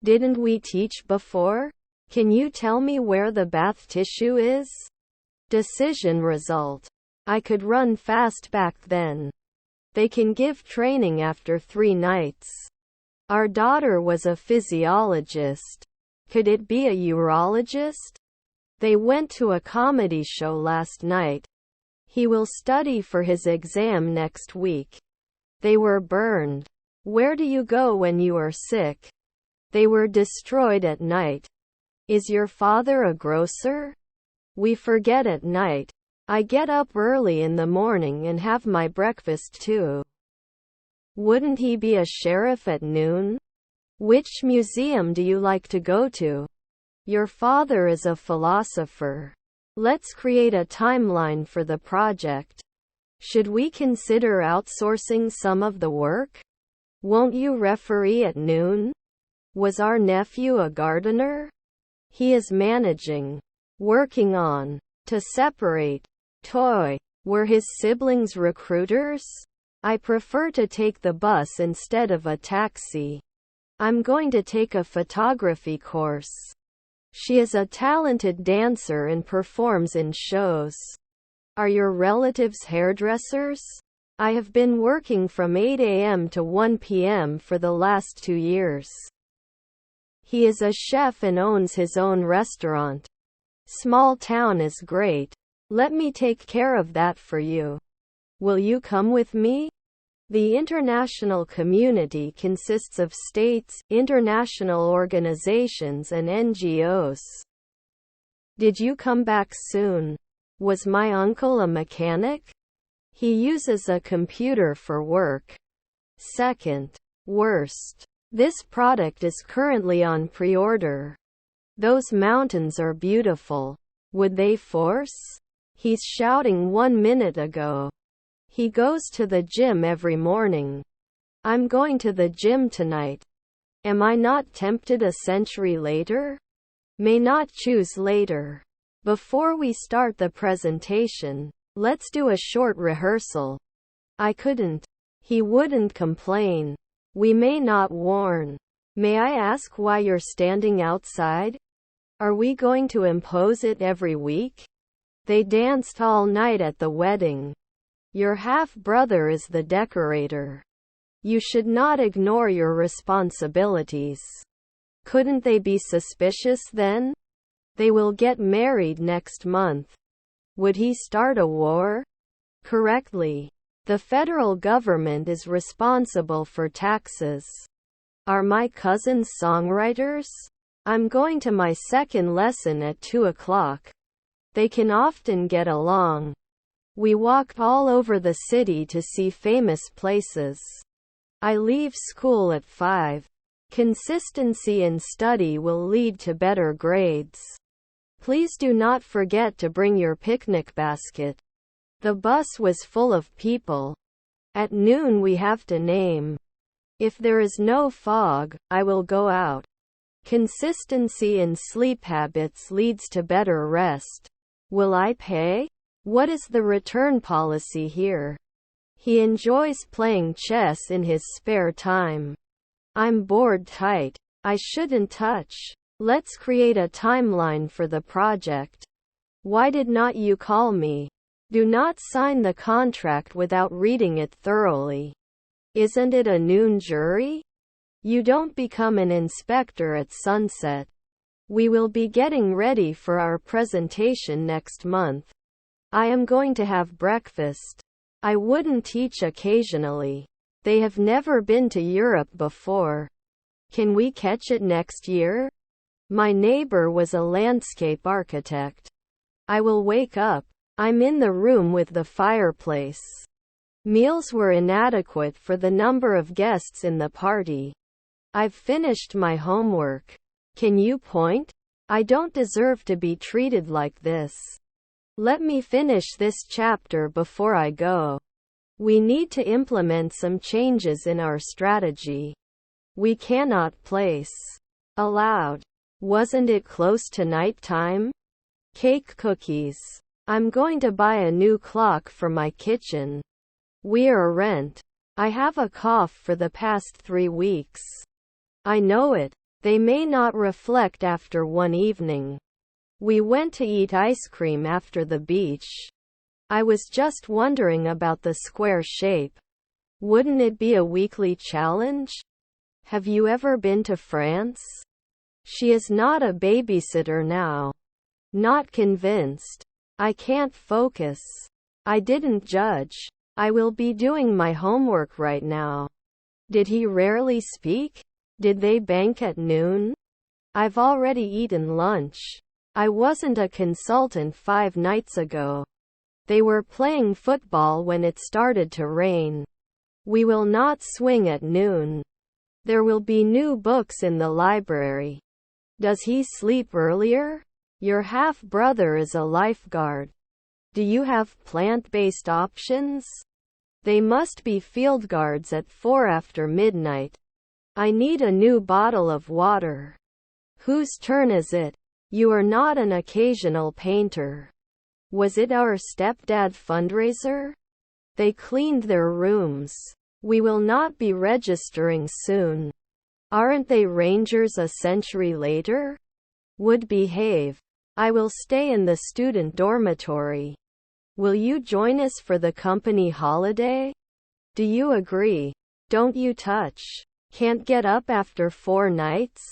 Didn't we teach before? Can you tell me where the bath tissue is? Decision result. I could run fast back then. They can give training after 3 nights. Our daughter was a physiologist. Could it be a urologist? They went to a comedy show last night. He will study for his exam next week. They were burned. Where do you go when you are sick? They were destroyed at night. Is your father a grocer? We forget at night. I get up early in the morning and have my breakfast too. Wouldn't he be a sheriff at noon? Which museum do you like to go to? Your father is a philosopher. Let's create a timeline for the project. Should we consider outsourcing some of the work? Won't you referee at noon? Was our nephew a gardener? He is managing. Working on. To separate. Toy. Were his siblings recruiters? I prefer to take the bus instead of a taxi. I'm going to take a photography course. She is a talented dancer and performs in shows. Are your relatives hairdressers? I have been working from 8 a.m. to 1 p.m. for the last 2 years. He is a chef and owns his own restaurant. Small town is great. Let me take care of that for you. Will you come with me? The international community consists of states, international organizations and NGOs. Did you come back soon? Was my uncle a mechanic? He uses a computer for work. Second. Worst. This product is currently on pre-order. Those mountains are beautiful. Would they force? He's shouting 1 minute ago. He goes to the gym every morning. I'm going to the gym tonight. Am I not tempted a century later? May not choose later. Before we start the presentation, let's do a short rehearsal. I couldn't. He wouldn't complain. We may not warn. May I ask why you're standing outside? Are we going to impose it every week? They danced all night at the wedding. Your half-brother is the decorator. You should not ignore your responsibilities. Couldn't they be suspicious then? They will get married next month. Would he start a war? Correctly. The federal government is responsible for taxes. Are my cousins songwriters? I'm going to my second lesson at 2 o'clock. They can often get along. We walked all over the city to see famous places. I leave school at 5. Consistency in study will lead to better grades. Please do not forget to bring your picnic basket. The bus was full of people. At noon we have to name. If there is no fog, I will go out. Consistency in sleep habits leads to better rest. Will I pay? What is the return policy here? He enjoys playing chess in his spare time. I'm bored tight. I shouldn't touch. Let's create a timeline for the project. Why did not you call me? Do not sign the contract without reading it thoroughly. Isn't it a noon jury? You don't become an inspector at sunset. We will be getting ready for our presentation next month. I am going to have breakfast. I wouldn't teach occasionally. They have never been to Europe before. Can we catch it next year? My neighbor was a landscape architect. I will wake up. I'm in the room with the fireplace. Meals were inadequate for the number of guests in the party. I've finished my homework. Can you point? I don't deserve to be treated like this. Let me finish this chapter before I go. We need to implement some changes in our strategy. We cannot place. Aloud. Wasn't it close to night time? Cake cookies. I'm going to buy a new clock for my kitchen. We are rent. I have a cough for the past 3 weeks. I know it. They may not reflect after one evening. We went to eat ice cream after the beach. I was just wondering about the square shape. Wouldn't it be a weekly challenge? Have you ever been to France? She is not a babysitter now. Not convinced. I can't focus. I didn't judge. I will be doing my homework right now. Did he rarely speak? Did they bank at noon? I've already eaten lunch. I wasn't a consultant 5 nights ago. They were playing football when it started to rain. We will not swing at noon. There will be new books in the library. Does he sleep earlier? Your half-brother is a lifeguard. Do you have plant-based options? They must be field guards at 4 after midnight. I need a new bottle of water. Whose turn is it? You are not an occasional painter. Was it our stepdad fundraiser? They cleaned their rooms. We will not be registering soon. Aren't they Rangers a century later? Would behave. I will stay in the student dormitory. Will you join us for the company holiday? Do you agree? Don't you touch. Can't get up after 4 nights?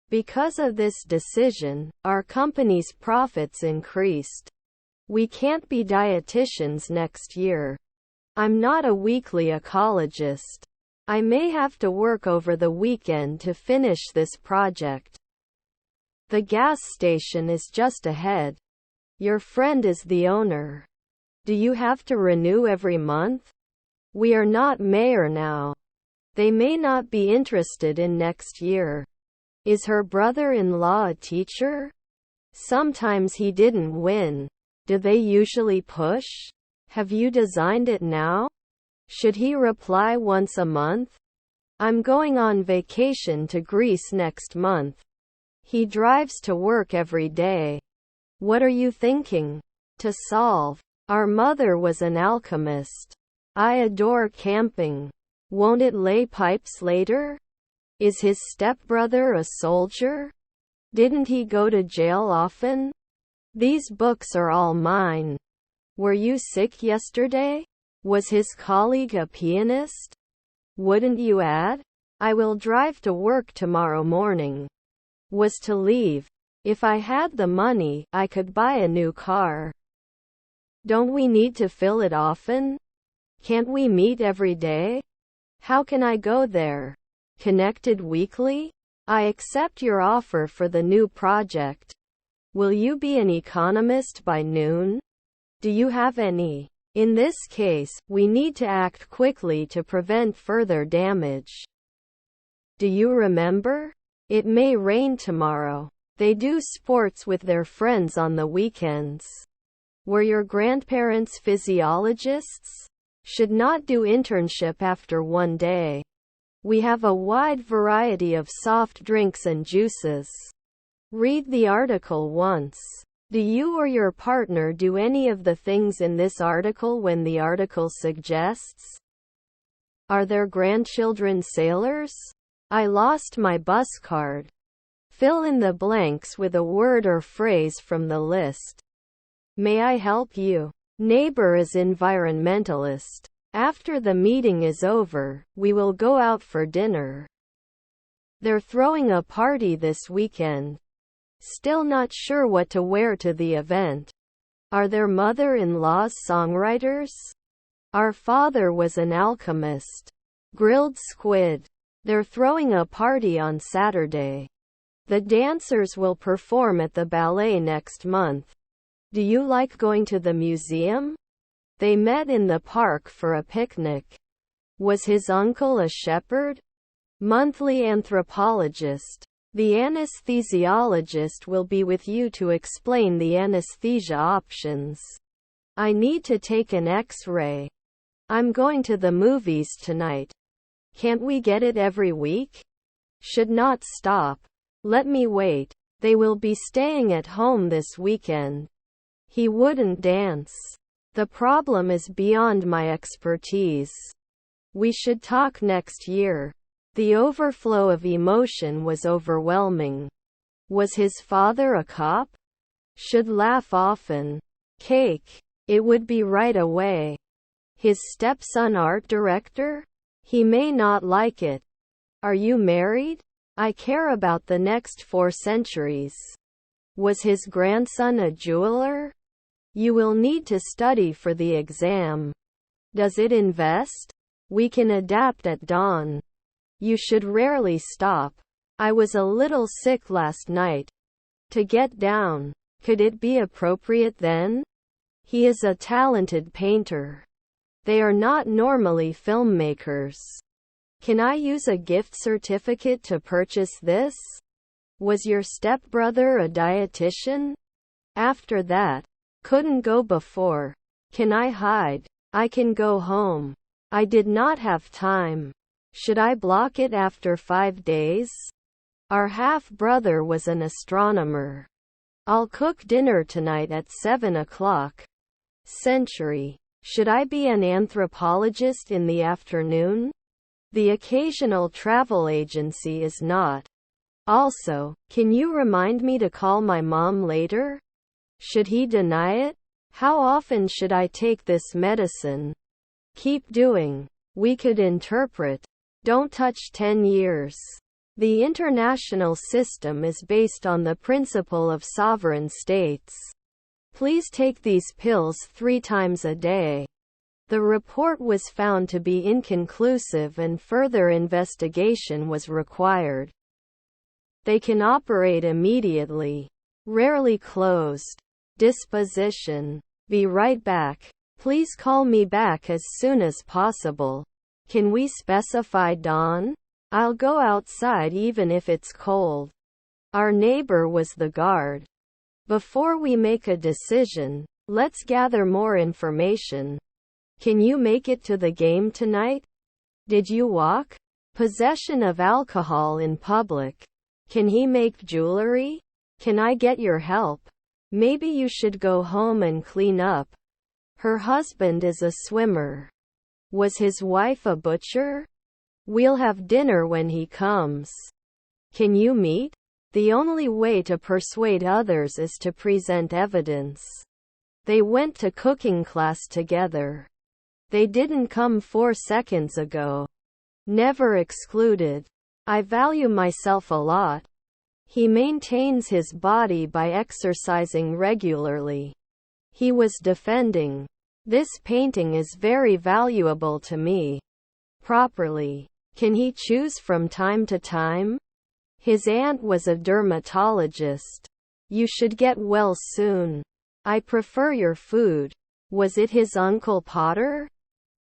Because of this decision, our company's profits increased. We can't be dietitians next year. I'm not a weekly ecologist. I may have to work over the weekend to finish this project. The gas station is just ahead. Your friend is the owner. Do you have to renew every month? We are not mayor now. They may not be interested in next year. Is her brother-in-law a teacher? Sometimes he didn't win. Do they usually push? Have you designed it now? Should he reply once a month? I'm going on vacation to Greece next month. He drives to work every day. What are you thinking? To solve. Our mother was an alchemist. I adore camping. Won't it lay pipes later? Is his stepbrother a soldier? Didn't he go to jail often? These books are all mine. Were you sick yesterday? Was his colleague a pianist? Wouldn't you add? I will drive to work tomorrow morning. Was to leave. If I had the money, I could buy a new car. Don't we need to fill it often? Can't we meet every day? How can I go there? Connected weekly? I accept your offer for the new project. Will you be an economist by noon? Do you have any? In this case, we need to act quickly to prevent further damage. Do you remember? It may rain tomorrow. They do sports with their friends on the weekends. Were your grandparents physiologists? Should not do internship after 1 day. We have a wide variety of soft drinks and juices. Read the article once. Do you or your partner do any of the things in this article when the article suggests? Are their grandchildren sailors? I lost my bus card. Fill in the blanks with a word or phrase from the list. May I help you? Neighbor is environmentalist. After the meeting is over, we will go out for dinner. They're throwing a party this weekend. Still not sure what to wear to the event. Are their mother-in-laws songwriters? Our father was an alchemist. Grilled squid. They're throwing a party on Saturday. The dancers will perform at the ballet next month. Do you like going to the museum? They met in the park for a picnic. Was his uncle a shepherd? Monthly anthropologist. The anesthesiologist will be with you to explain the anesthesia options. I need to take an X-ray. I'm going to the movies tonight. Can't we get it every week? Should not stop. Let me wait. They will be staying at home this weekend. He wouldn't dance. The problem is beyond my expertise. We should talk next year. The overflow of emotion was overwhelming. Was his father a cop? Should laugh often. Cake. It would be right away. His stepson art director? He may not like it. Are you married? I care about the next 4 centuries. Was his grandson a jeweler? You will need to study for the exam. Does it invest? We can adapt at dawn. You should rarely stop. I was a little sick last night. To get down. Could it be appropriate then? He is a talented painter. They are not normally filmmakers. Can I use a gift certificate to purchase this? Was your stepbrother a dietitian? After that. Couldn't go before. Can I hide? I can go home. I did not have time. Should I block it after 5 days? Our half-brother was an astronomer. I'll cook dinner tonight at 7 o'clock. Century. Should I be an anthropologist in the afternoon? The occasional travel agency is not. Also, can you remind me to call my mom later? Should he deny it? How often should I take this medicine? Keep doing. We could interpret. Don't touch 10 years. The international system is based on the principle of sovereign states. Please take these pills 3 times a day. The report was found to be inconclusive and further investigation was required. They can operate immediately. Rarely closed. Disposition. Be right back. Please call me back as soon as possible. Can we specify dawn? I'll go outside even if it's cold. Our neighbor was the guard. Before we make a decision, let's gather more information. Can you make it to the game tonight? Did you walk? Possession of alcohol in public. Can he make jewelry? Can I get your help? Maybe you should go home and clean up. Her husband is a swimmer. Was his wife a butcher? We'll have dinner when he comes. Can you meet? The only way to persuade others is to present evidence. They went to cooking class together. They didn't come 4 seconds ago. Never excluded. I value myself a lot. He maintains his body by exercising regularly. He was defending. This painting is very valuable to me. Properly. Can he choose from time to time? His aunt was a dermatologist. You should get well soon. I prefer your food. Was it his Uncle Potter?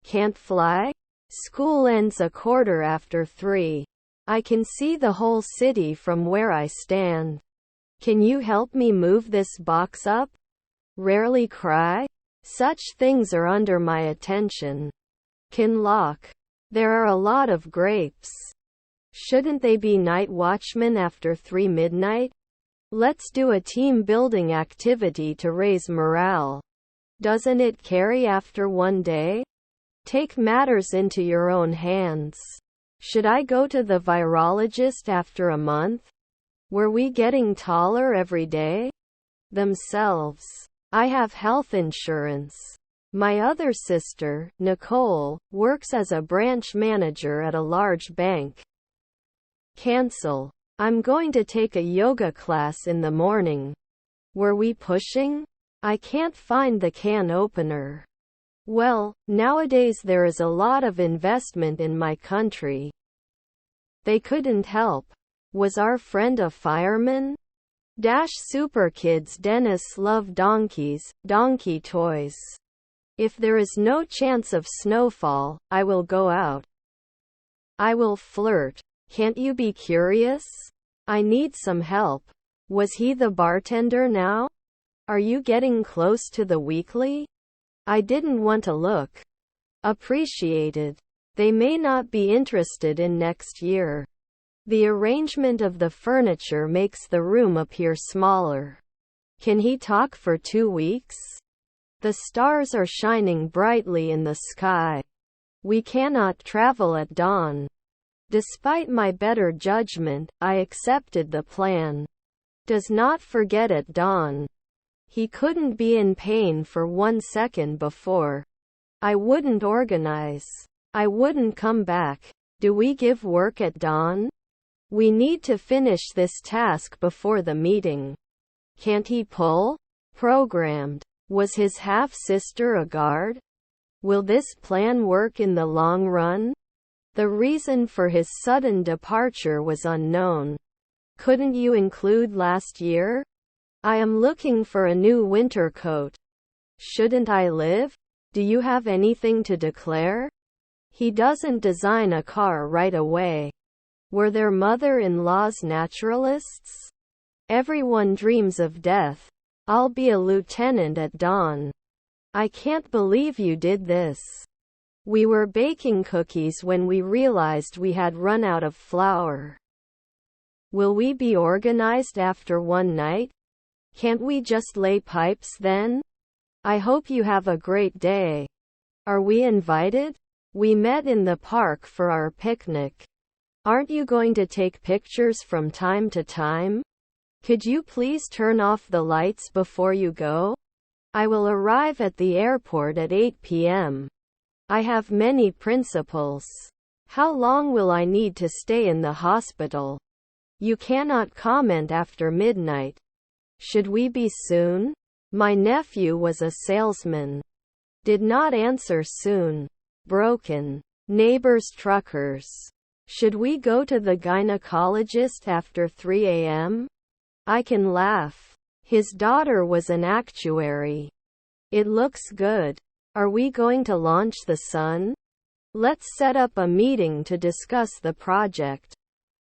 Can't fly? School ends 3:15. I can see the whole city from where I stand. Can you help me move this box up? Rarely cry? Such things are under my attention. Can lock. There are a lot of grapes. Shouldn't they be night watchmen after 3 midnight? Let's do a team building activity to raise morale. Doesn't it carry after 1 day? Take matters into your own hands. Should I go to the virologist after a month? Were we getting taller every day? Themselves. I have health insurance. My other sister, Nicole, works as a branch manager at a large bank. Cancel. I'm going to take a yoga class in the morning. Were we pushing? I can't find the can opener. Well, nowadays there is a lot of investment in my country. They couldn't help. Was our friend a fireman? Super kids Dennis love donkeys, donkey toys. If there is no chance of snowfall, I will go out. I will flirt. Can't you be curious? I need some help. Was he the bartender now? Are you getting close to the weekly? I didn't want to look. Appreciated. They may not be interested in next year. The arrangement of the furniture makes the room appear smaller. Can he talk for 2 weeks? The stars are shining brightly in the sky. We cannot travel at dawn. Despite my better judgment, I accepted the plan. Does not forget at dawn. He couldn't be in pain for 1 second before. I wouldn't organize. I wouldn't come back. Do we give work at dawn? We need to finish this task before the meeting. Can't he pull? Programmed. Was his half-sister a guard? Will this plan work in the long run? The reason for his sudden departure was unknown. Couldn't you include last year? I am looking for a new winter coat. Shouldn't I live? Do you have anything to declare? He doesn't design a car right away. Were their mother-in-laws naturalists? Everyone dreams of death. I'll be a lieutenant at dawn. I can't believe you did this. We were baking cookies when we realized we had run out of flour. Will we be organized after one night? Can't we just lay pipes then? I hope you have a great day. Are we invited? We met in the park for our picnic. Aren't you going to take pictures from time to time? Could you please turn off the lights before you go? I will arrive at the airport at 8 p.m. I have many principles. How long will I need to stay in the hospital? You cannot comment after midnight. Should we be soon? My nephew was a salesman. Did not answer soon. Broken. Neighbors' truckers. Should we go to the gynecologist after 3 a.m.? I can laugh. His daughter was an actuary. It looks good. Are we going to launch the sun? Let's set up a meeting to discuss the project.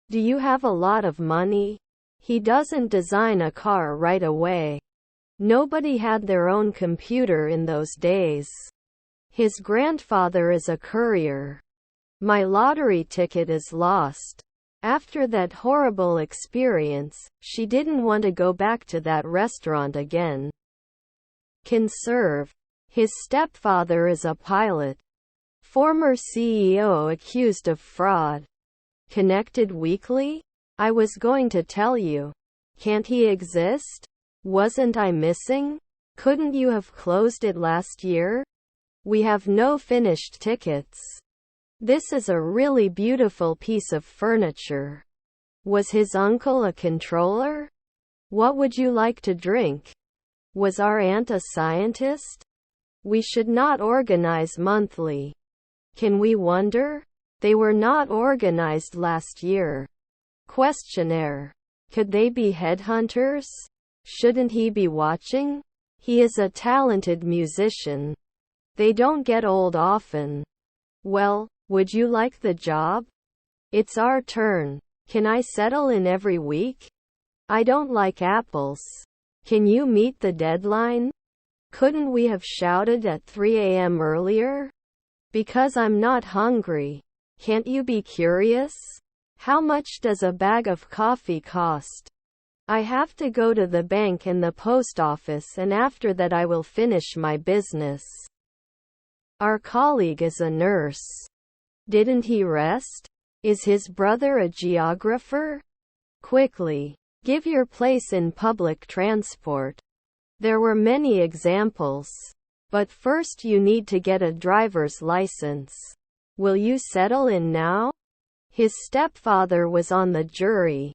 Do you have a lot of money? He doesn't design a car right away. Nobody had their own computer in those days. His grandfather is a courier. My lottery ticket is lost. After that horrible experience, she didn't want to go back to that restaurant again. Conserve. His stepfather is a pilot. Former CEO accused of fraud. Connected weekly? I was going to tell you. Can't he exist? Wasn't I missing? Couldn't you have closed it last year? We have no finished tickets. This is a really beautiful piece of furniture. Was his uncle a controller? What would you like to drink? Was our aunt a scientist? We should not organize monthly. Can we wonder? They were not organized last year. Questionnaire. Could they be headhunters? Shouldn't he be watching? He is a talented musician. They don't get old often. Well, would you like the job? It's our turn. Can I settle in every week? I don't like apples. Can you meet the deadline? Couldn't we have shouted at 3 a.m. earlier? Because I'm not hungry. Can't you be curious? How much does a bag of coffee cost? I have to go to the bank and the post office, and after that I will finish my business. Our colleague is a nurse. Didn't he rest? Is his brother a geographer? Quickly. Give your place in public transport. There were many examples. But first you need to get a driver's license. Will you settle in now? His stepfather was on the jury.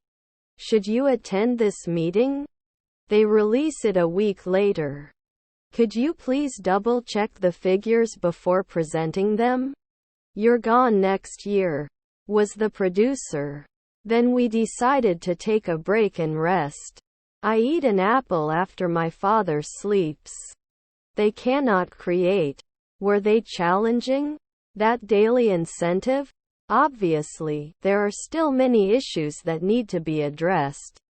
Should you attend this meeting? They release it a week later. Could you please double-check the figures before presenting them? You're gone next year. Was the producer. Then we decided to take a break and rest. I eat an apple after my father sleeps. They cannot create. Were they challenging? That daily incentive? Obviously, there are still many issues that need to be addressed.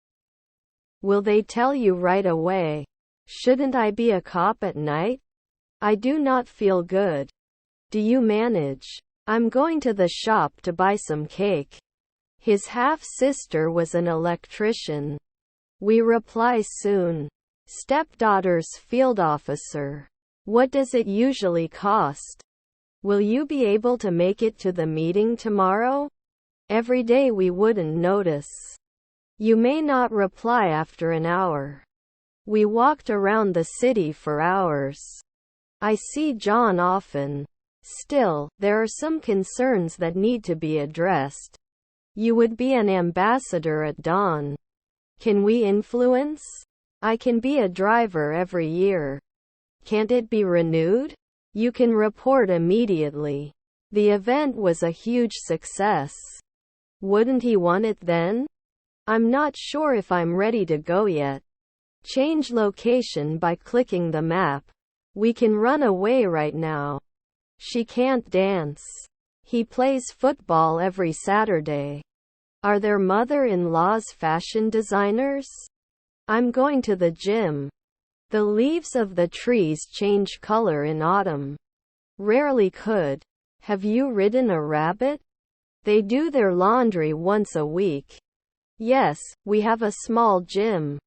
Will they tell you right away? Shouldn't I be a cop at night? I do not feel good. Do you manage? I'm going to the shop to buy some cake. His half-sister was an electrician. We reply soon. Stepdaughter's field officer. What does it usually cost? Will you be able to make it to the meeting tomorrow? Every day we wouldn't notice. You may not reply after an hour. We walked around the city for hours. I see John often. Still, there are some concerns that need to be addressed. You would be an ambassador at dawn. Can we influence? I can be a driver every year. Can't it be renewed? You can report immediately. The event was a huge success. Wouldn't he want it then? I'm not sure if I'm ready to go yet. Change location by clicking the map. We can run away right now. She can't dance. He plays football every Saturday. Are their mother-in-laws fashion designers? I'm going to the gym. The leaves of the trees change color in autumn. Rarely could. Have you ridden a rabbit? They do their laundry once a week. Yes, we have a small gym.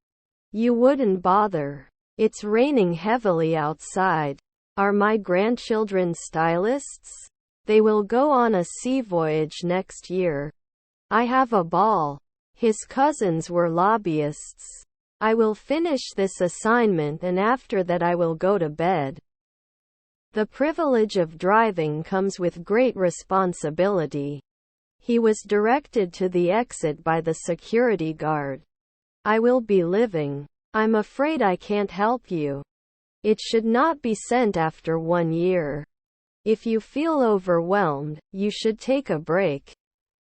You wouldn't bother. It's raining heavily outside. Are my grandchildren stylists? They will go on a sea voyage next year. I have a ball. His cousins were lobbyists. I will finish this assignment and after that I will go to bed. The privilege of driving comes with great responsibility. He was directed to the exit by the security guard. I will be living. I'm afraid I can't help you. It should not be sent after 1 year. If you feel overwhelmed, you should take a break.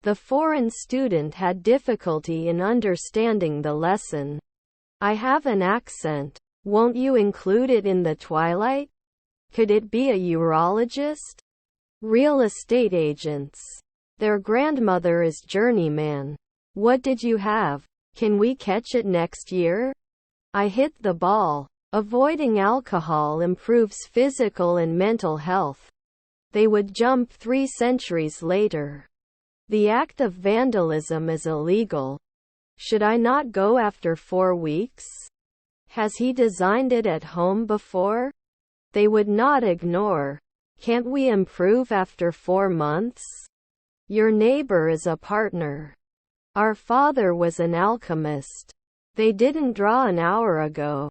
The foreign student had difficulty in understanding the lesson. I have an accent. Won't you include it in the twilight? Could it be a urologist? Real estate agents. Their grandmother is journeyman. What did you have? Can we catch it next year? I hit the ball. Avoiding alcohol improves physical and mental health. They would jump 3 centuries later. The act of vandalism is illegal. Should I not go after 4 weeks? Has he designed it at home before? They would not ignore. Can't we improve after 4 months? Your neighbor is a partner. Our father was an alchemist. They didn't draw an hour ago.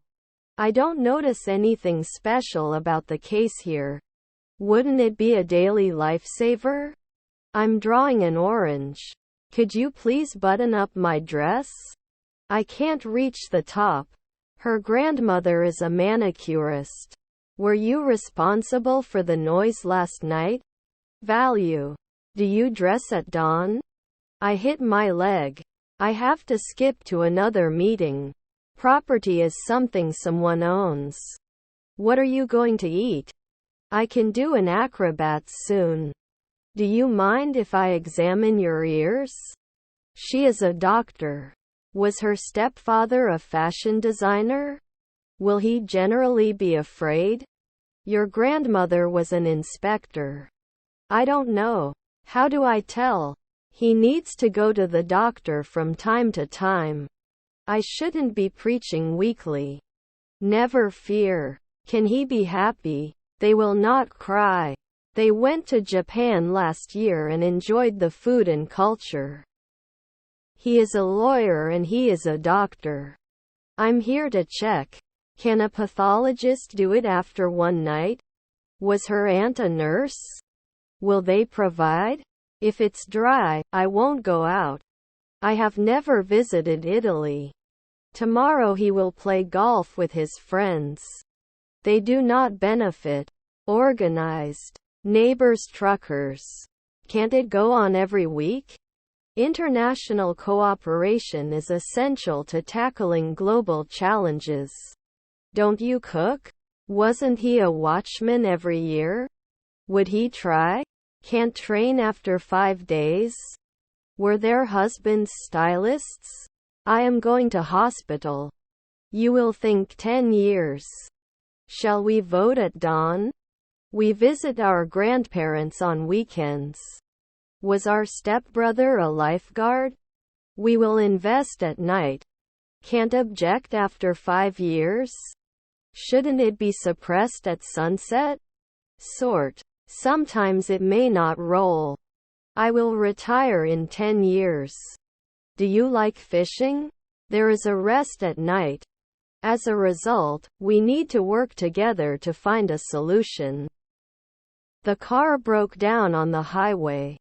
I don't notice anything special about the case here. Wouldn't it be a daily lifesaver? I'm drawing an orange. Could you please button up my dress? I can't reach the top. Her grandmother is a manicurist. Were you responsible for the noise last night? Value. Do you dress at dawn? I hit my leg. I have to skip to another meeting. Property is something someone owns. What are you going to eat? I can do an acrobats soon. Do you mind if I examine your ears? She is a doctor. Was her stepfather a fashion designer? Will he generally be afraid? Your grandmother was an inspector. I don't know. How do I tell? He needs to go to the doctor from time to time. I shouldn't be preaching weekly. Never fear. Can he be happy? They will not cry. They went to Japan last year and enjoyed the food and culture. He is a lawyer and he is a doctor. I'm here to check. Can a pathologist do it after 1 night? Was her aunt a nurse? Will they provide? If it's dry, I won't go out. I have never visited Italy. Tomorrow he will play golf with his friends. They do not benefit. Organized. Neighbors truckers. Can't it go on every week? International cooperation is essential to tackling global challenges. Don't you cook? Wasn't he a watchman every year? Would he try? Can't train after 5 days? Were their husbands stylists? I am going to hospital. You will think 10 years. Shall we vote at dawn? We visit our grandparents on weekends. Was our stepbrother a lifeguard? We will invest at night. Can't object after 5 years? Shouldn't it be suppressed at sunset? Sort. Sometimes it may not roll. I will retire in 10 years. Do you like fishing? There is a rest at night. As a result, we need to work together to find a solution. The car broke down on the highway.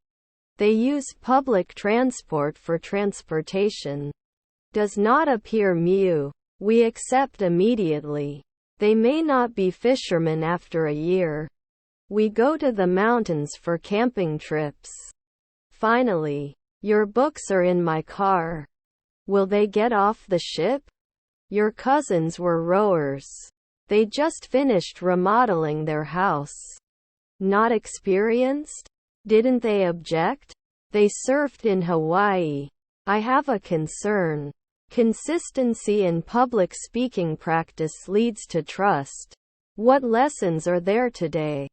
They use public transport for transportation. Does not appear mu. We accept immediately. They may not be fishermen after a year. We go to the mountains for camping trips. Finally, your books are in my car. Will they get off the ship? Your cousins were rowers. They just finished remodeling their house. Not experienced? Didn't they object? They surfed in Hawaii. I have a concern. Consistency in public speaking practice leads to trust. What lessons are there today?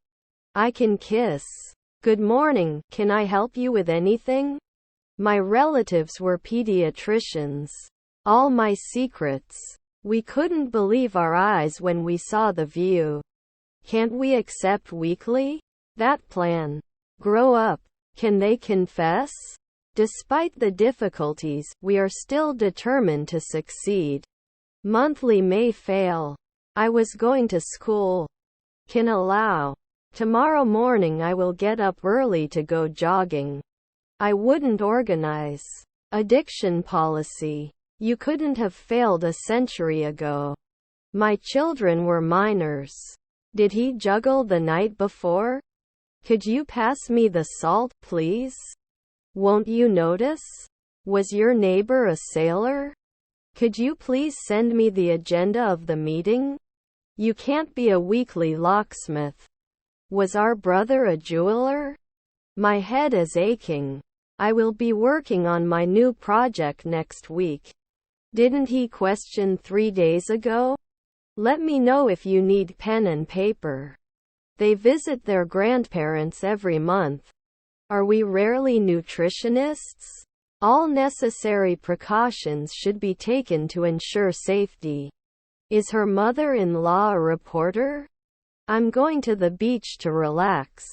I can kiss. Good morning, can I help you with anything? My relatives were pediatricians. All my secrets. We couldn't believe our eyes when we saw the view. Can't we accept weekly? That plan. Grow up. Can they confess? Despite the difficulties, we are still determined to succeed. Monthly may fail. I was going to school. Can allow. Tomorrow morning I will get up early to go jogging. I wouldn't organize. Addiction policy. You couldn't have failed a century ago. My children were minors. Did he juggle the night before? Could you pass me the salt, please? Won't you notice? Was your neighbor a sailor? Could you please send me the agenda of the meeting? You can't be a weekly locksmith. Was our brother a jeweler? My head is aching. I will be working on my new project next week. Didn't he question 3 days ago? Let me know if you need pen and paper. They visit their grandparents every month. Are we rarely nutritionists? All necessary precautions should be taken to ensure safety. Is her mother-in-law a reporter? I'm going to the beach to relax.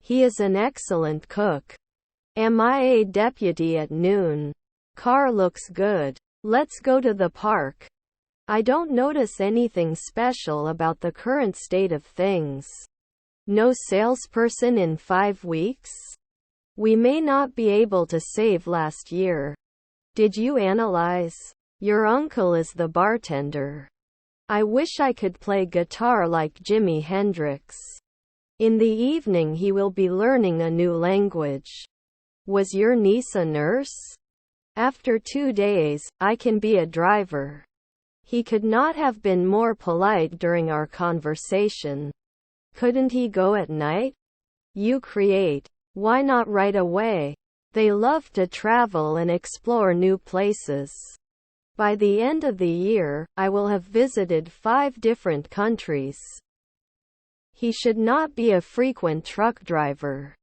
He is an excellent cook. Am I a deputy at noon? Car looks good. Let's go to the park. I don't notice anything special about the current state of things. No salesperson in 5 weeks? We may not be able to save last year. Did you analyze? Your uncle is the bartender. I wish I could play guitar like Jimi Hendrix. In the evening he will be learning a new language. Was your niece a nurse? After 2 days, I can be a driver. He could not have been more polite during our conversation. Couldn't he go at night? You create. Why not right away? They love to travel and explore new places. By the end of the year, I will have visited 5 different countries. He should not be a frequent truck driver.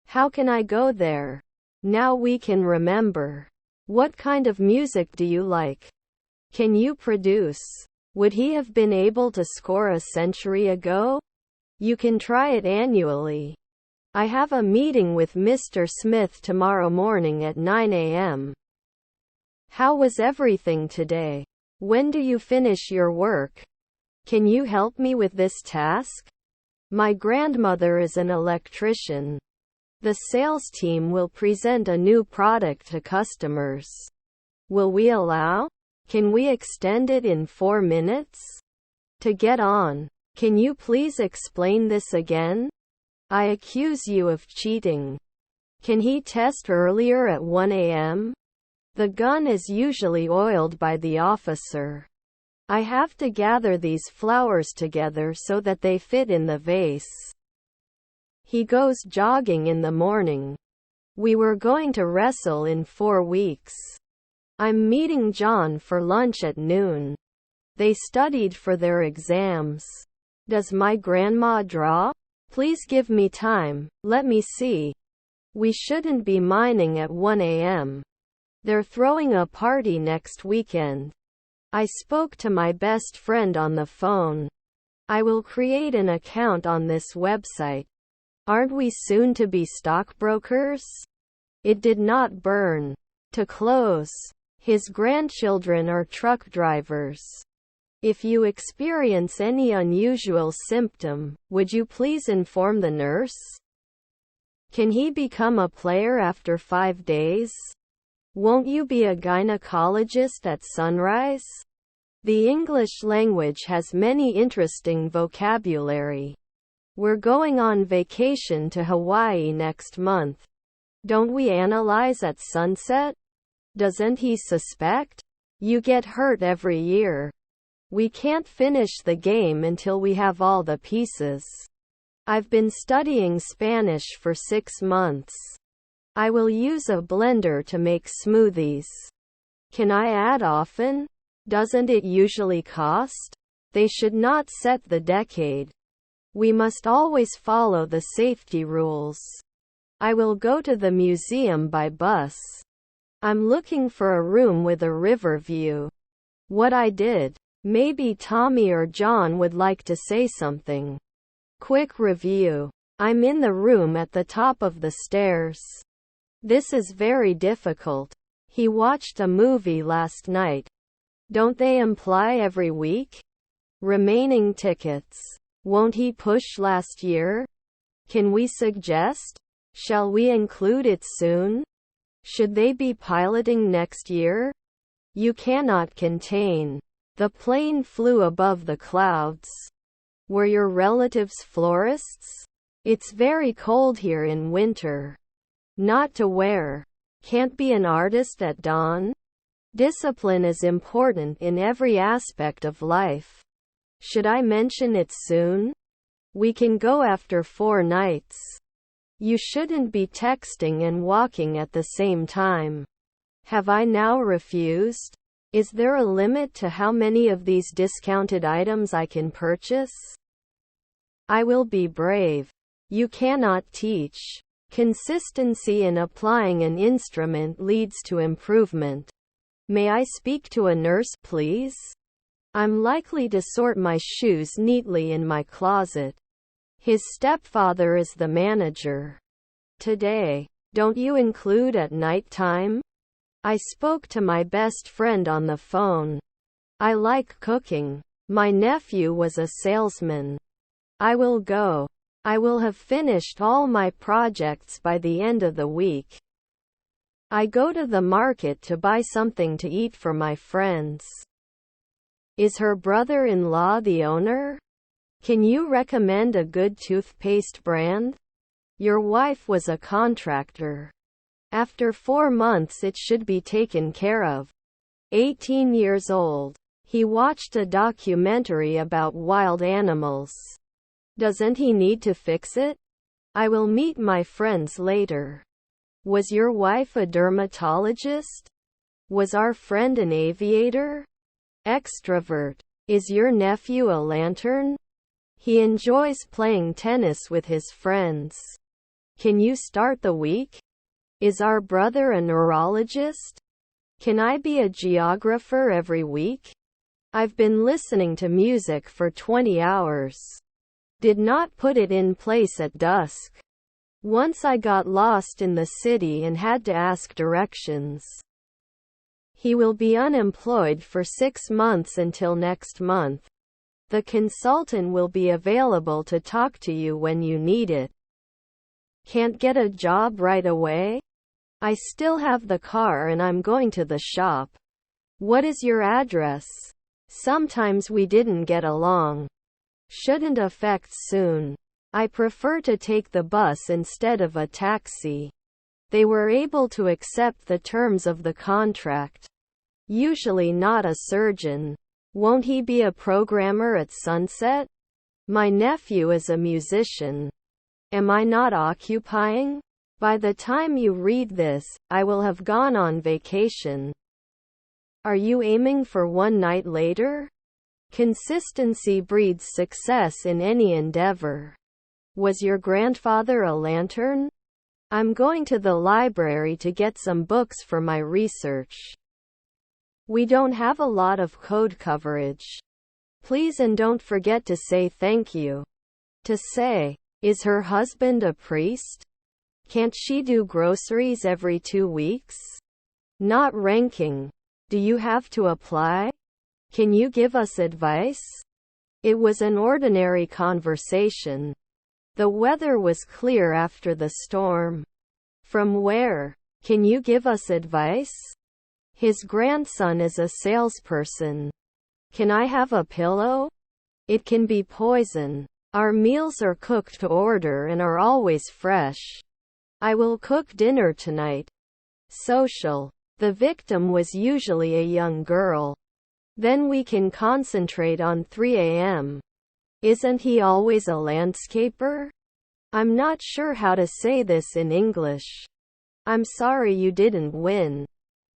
How can I go there? Now we can remember. What kind of music do you like? Can you produce? Would he have been able to score a century ago? You can try it annually. I have a meeting with Mr. Smith tomorrow morning at 9 a.m. How was everything today? When do you finish your work? Can you help me with this task? My grandmother is an electrician. The sales team will present a new product to customers. Will we allow? Can we extend it in 4 minutes? To get on. Can you please explain this again? I accuse you of cheating. Can he test earlier at 1 a.m.? The gun is usually oiled by the officer. I have to gather these flowers together so that they fit in the vase. He goes jogging in the morning. We were going to wrestle in 4 weeks. I'm meeting John for lunch at noon. They studied for their exams. Does my grandma draw? Please give me time, let me see. We shouldn't be mining at 1 a.m. They're throwing a party next weekend. I spoke to my best friend on the phone. I will create an account on this website. Aren't we soon to be stockbrokers? It did not burn. To close. His grandchildren are truck drivers. If you experience any unusual symptom, would you please inform the nurse? Can he become a player after 5 days? Won't you be a gynecologist at sunrise? The English language has many interesting vocabulary. We're going on vacation to Hawaii next month. Don't we analyze at sunset? Doesn't he suspect? You get hurt every year. We can't finish the game until we have all the pieces. I've been studying Spanish for 6 months. I will use a blender to make smoothies. Can I add often? Doesn't it usually cost? They should not set the decade. We must always follow the safety rules. I will go to the museum by bus. I'm looking for a room with a river view. What I did. Maybe Tommy or John would like to say something. Quick review. I'm in the room at the top of the stairs. This is very difficult. He watched a movie last night. Don't they imply every week? Remaining tickets. Won't he push last year? Can we suggest? Shall we include it soon? Should they be piloting next year? You cannot contain. The plane flew above the clouds. Were your relatives florists? It's very cold here in winter. Not to wear. Can't be an artist at dawn? Discipline is important in every aspect of life. Should I mention it soon? We can go after 4 nights. You shouldn't be texting and walking at the same time. Have I now refused? Is there a limit to how many of these discounted items I can purchase? I will be brave. You cannot teach. Consistency in applying an instrument leads to improvement. May I speak to a nurse, please? I'm likely to sort my shoes neatly in my closet. His stepfather is the manager. Today. Don't you include at night time? I spoke to my best friend on the phone. I like cooking. My nephew was a salesman. I will go. I will have finished all my projects by the end of the week. I go to the market to buy something to eat for my friends. Is her brother-in-law the owner? Can you recommend a good toothpaste brand? Your wife was a contractor. After 4 months it should be taken care of. 18 years old. He watched a documentary about wild animals. Doesn't he need to fix it? I will meet my friends later. Was your wife a dermatologist? Was our friend an aviator? Extrovert. Is your nephew a lantern? He enjoys playing tennis with his friends. Can you start the week? Is our brother a neurologist? Can I be a geographer every week? I've been listening to music for 20 hours. Did not put it in place at dusk. Once I got lost in the city and had to ask directions. He will be unemployed for 6 months until next month. The consultant will be available to talk to you when you need it. Can't get a job right away? I still have the car and I'm going to the shop. What is your address? Sometimes we didn't get along. Shouldn't affect soon. I prefer to take the bus instead of a taxi. They were able to accept the terms of the contract. Usually not a surgeon. Won't he be a programmer at sunset? My nephew is a musician. Am I not occupying? By the time you read this, I will have gone on vacation. Are you aiming for 1 night later? Consistency breeds success in any endeavor. Was your grandfather a lantern? I'm going to the library to get some books for my research. We don't have a lot of code coverage. Please and don't forget to say thank you. To say, is her husband a priest? Can't she do groceries every 2 weeks? Not ranking. Do you have to apply? Can you give us advice? It was an ordinary conversation. The weather was clear after the storm. From where? Can you give us advice? His grandson is a salesperson. Can I have a pillow? It can be poison. Our meals are cooked to order and are always fresh. I will cook dinner tonight. Social. The victim was usually a young girl. Then we can concentrate on 3 a.m. Isn't he always a landscaper? I'm not sure how to say this in English. I'm sorry you didn't win.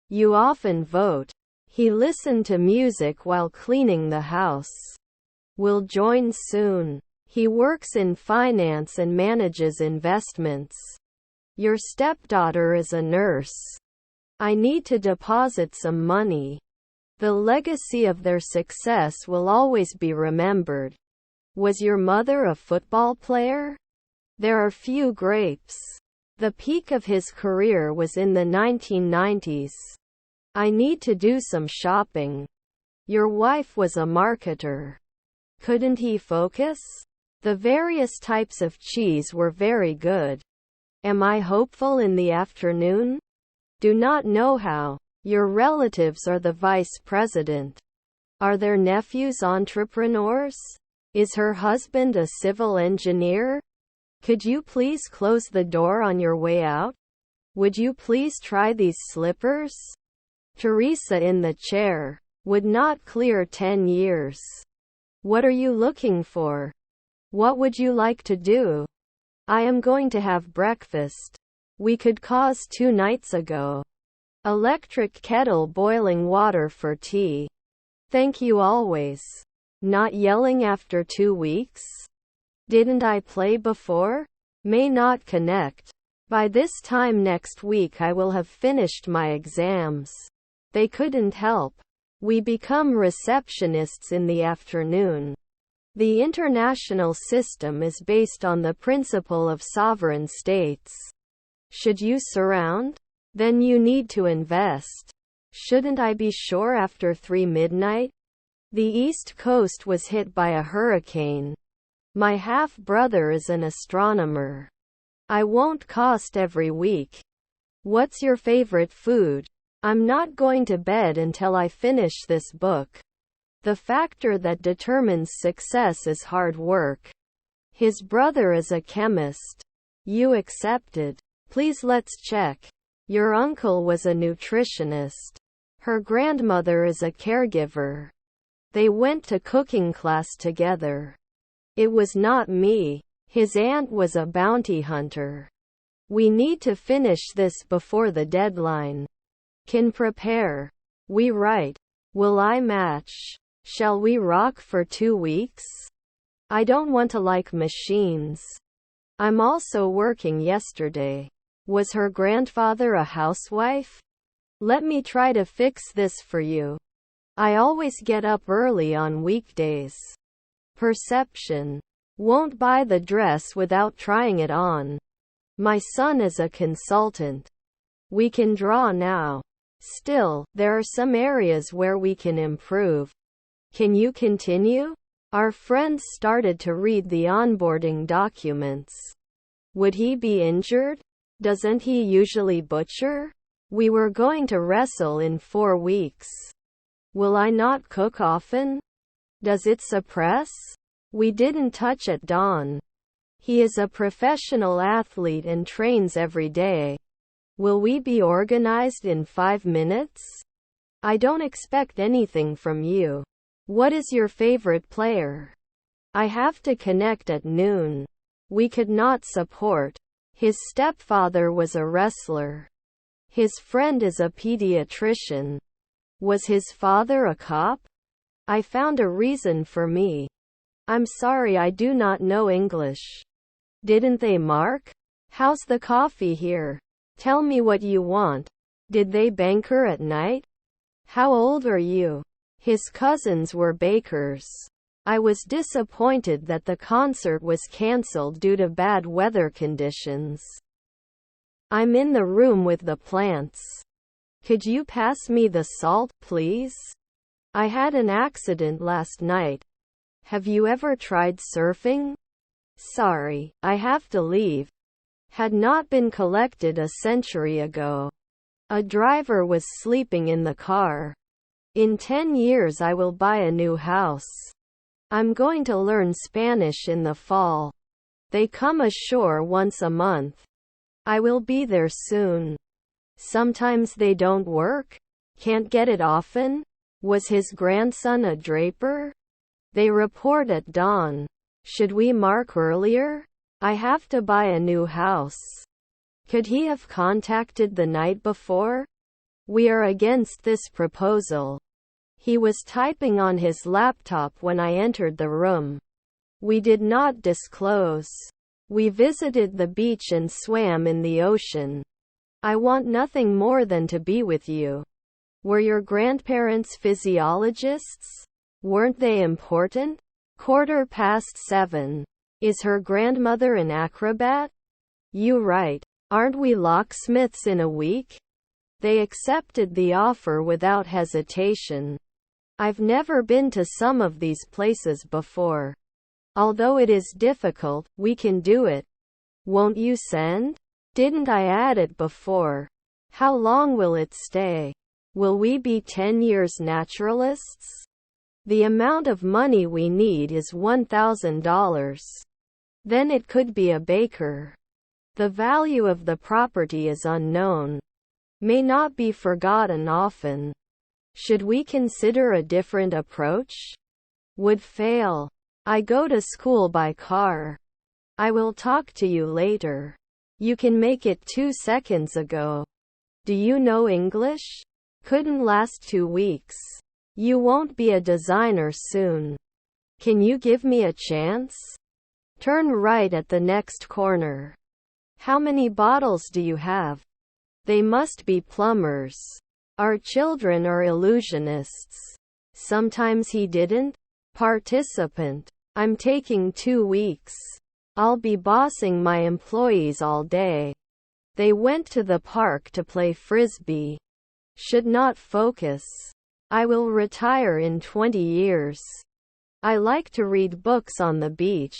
You often vote. He listened to music while cleaning the house. Will join soon. He works in finance and manages investments. Your stepdaughter is a nurse. I need to deposit some money. The legacy of their success will always be remembered. Was your mother a football player? There are few grapes. The peak of his career was in the 1990s. I need to do some shopping. Your wife was a marketer. Couldn't he focus? The various types of cheese were very good. Am I hopeful in the afternoon? Do not know how. Your relatives are the vice president. Are their nephews entrepreneurs? Is her husband a civil engineer? Could you please close the door on your way out? Would you please try these slippers? Teresa in the chair. Would not clear 10 years. What are you looking for? What would you like to do? I am going to have breakfast. We could cause 2 nights ago. Electric kettle boiling water for tea. Thank you always. Not yelling after 2 weeks? Didn't I play before? May not connect. By this time next week I will have finished my exams. They couldn't help. We become receptionists in the afternoon. The international system is based on the principle of sovereign states. Should you surround? Then you need to invest. Shouldn't I be sure after 3 midnight? The East Coast was hit by a hurricane. My half-brother is an astronomer. I won't cost every week. What's your favorite food? I'm not going to bed until I finish this book. The factor that determines success is hard work. His brother is a chemist. You accepted. Please let's check. Your uncle was a nutritionist. Her grandmother is a caregiver. They went to cooking class together. It was not me. His aunt was a bounty hunter. We need to finish this before the deadline. Can prepare. We write. Will I match? Shall we rock for 2 weeks? I don't want to like machines. I'm also working yesterday. Was her grandfather a housewife? Let me try to fix this for you. I always get up early on weekdays. Perception. Won't buy the dress without trying it on. My son is a consultant. We can draw now. Still, there are some areas where we can improve. Can you continue? Our friends started to read the onboarding documents. Would he be injured? Doesn't he usually butcher? We were going to wrestle in 4 weeks. Will I not cook often? Does it suppress? We didn't touch at dawn. He is a professional athlete and trains every day. Will we be organized in 5 minutes? I don't expect anything from you. What is your favorite player? I have to connect at noon. We could not support. His stepfather was a wrestler. His friend is a pediatrician. Was his father a cop? I found a reason for me. I'm sorry I do not know English. Didn't they mark? How's the coffee here? Tell me what you want. Did they banker at night? How old are you? His cousins were bakers. I was disappointed that the concert was cancelled due to bad weather conditions. I'm in the room with the plants. Could you pass me the salt, please? I had an accident last night. Have you ever tried surfing? Sorry, I have to leave. Had not been collected a century ago. A driver was sleeping in the car. In 10 years I will buy a new house. I'm going to learn Spanish in the fall. They come ashore once a month. I will be there soon. Sometimes they don't work? Can't get it often? Was his grandson a draper? They report at dawn. Should we mark earlier? I have to buy a new house. Could he have contacted the night before? We are against this proposal. He was typing on his laptop when I entered the room. We did not disclose. We visited the beach and swam in the ocean. I want nothing more than to be with you. Were your grandparents physiologists? Weren't they important? 7:15. Is her grandmother an acrobat? You right. Aren't we locksmiths in a week? They accepted the offer without hesitation. I've never been to some of these places before. Although it is difficult, we can do it. Won't you send? Didn't I add it before? How long will it stay? Will we be 10 years naturalists? The amount of money we need is $1,000. Then it could be a baker. The value of the property is unknown. May not be forgotten often. Should we consider a different approach? Would fail. I go to school by car. I will talk to you later. You can make it 2 seconds ago. Do you know English? Couldn't last 2 weeks. You won't be a designer soon. Can you give me a chance? Turn right at the next corner. How many bottles do you have? They must be plumbers. Our children are illusionists. Sometimes he didn't. Participant. I'm taking 2 weeks. I'll be bossing my employees all day. They went to the park to play frisbee. Should not focus. I will retire in 20 years. I like to read books on the beach.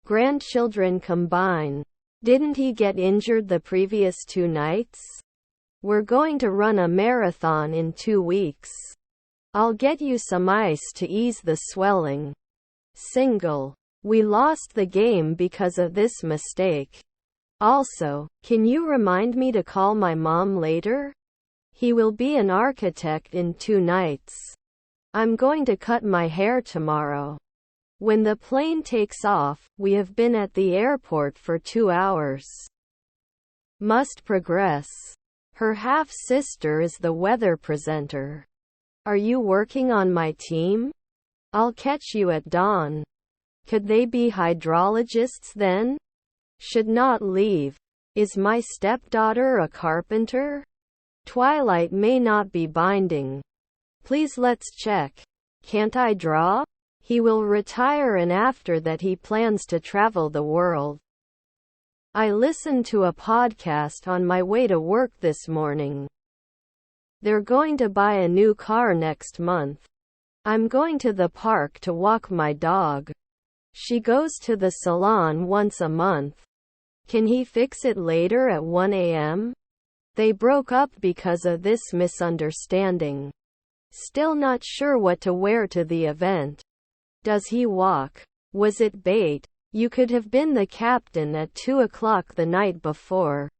Grandchildren combine. Didn't he get injured the previous 2 nights? We're going to run a marathon in 2 weeks. I'll get you some ice to ease the swelling. Single. We lost the game because of this mistake. Also, can you remind me to call my mom later? He will be an architect in 2 nights. I'm going to cut my hair tomorrow. When the plane takes off, we have been at the airport for 2 hours. Must progress. Her half-sister is the weather presenter. Are you working on my team? I'll catch you at dawn. Could they be hydrologists then? Should not leave. Is my stepdaughter a carpenter? Twilight may not be binding. Please let's check. Can't I draw? He will retire and after that he plans to travel the world. I listened to a podcast on my way to work this morning. They're going to buy a new car next month. I'm going to the park to walk my dog. She goes to the salon once a month. Can he fix it later at 1 a.m.? They broke up because of this misunderstanding. Still not sure what to wear to the event. Does he walk? Was it bait? You could have been the captain at 2 o'clock the night before.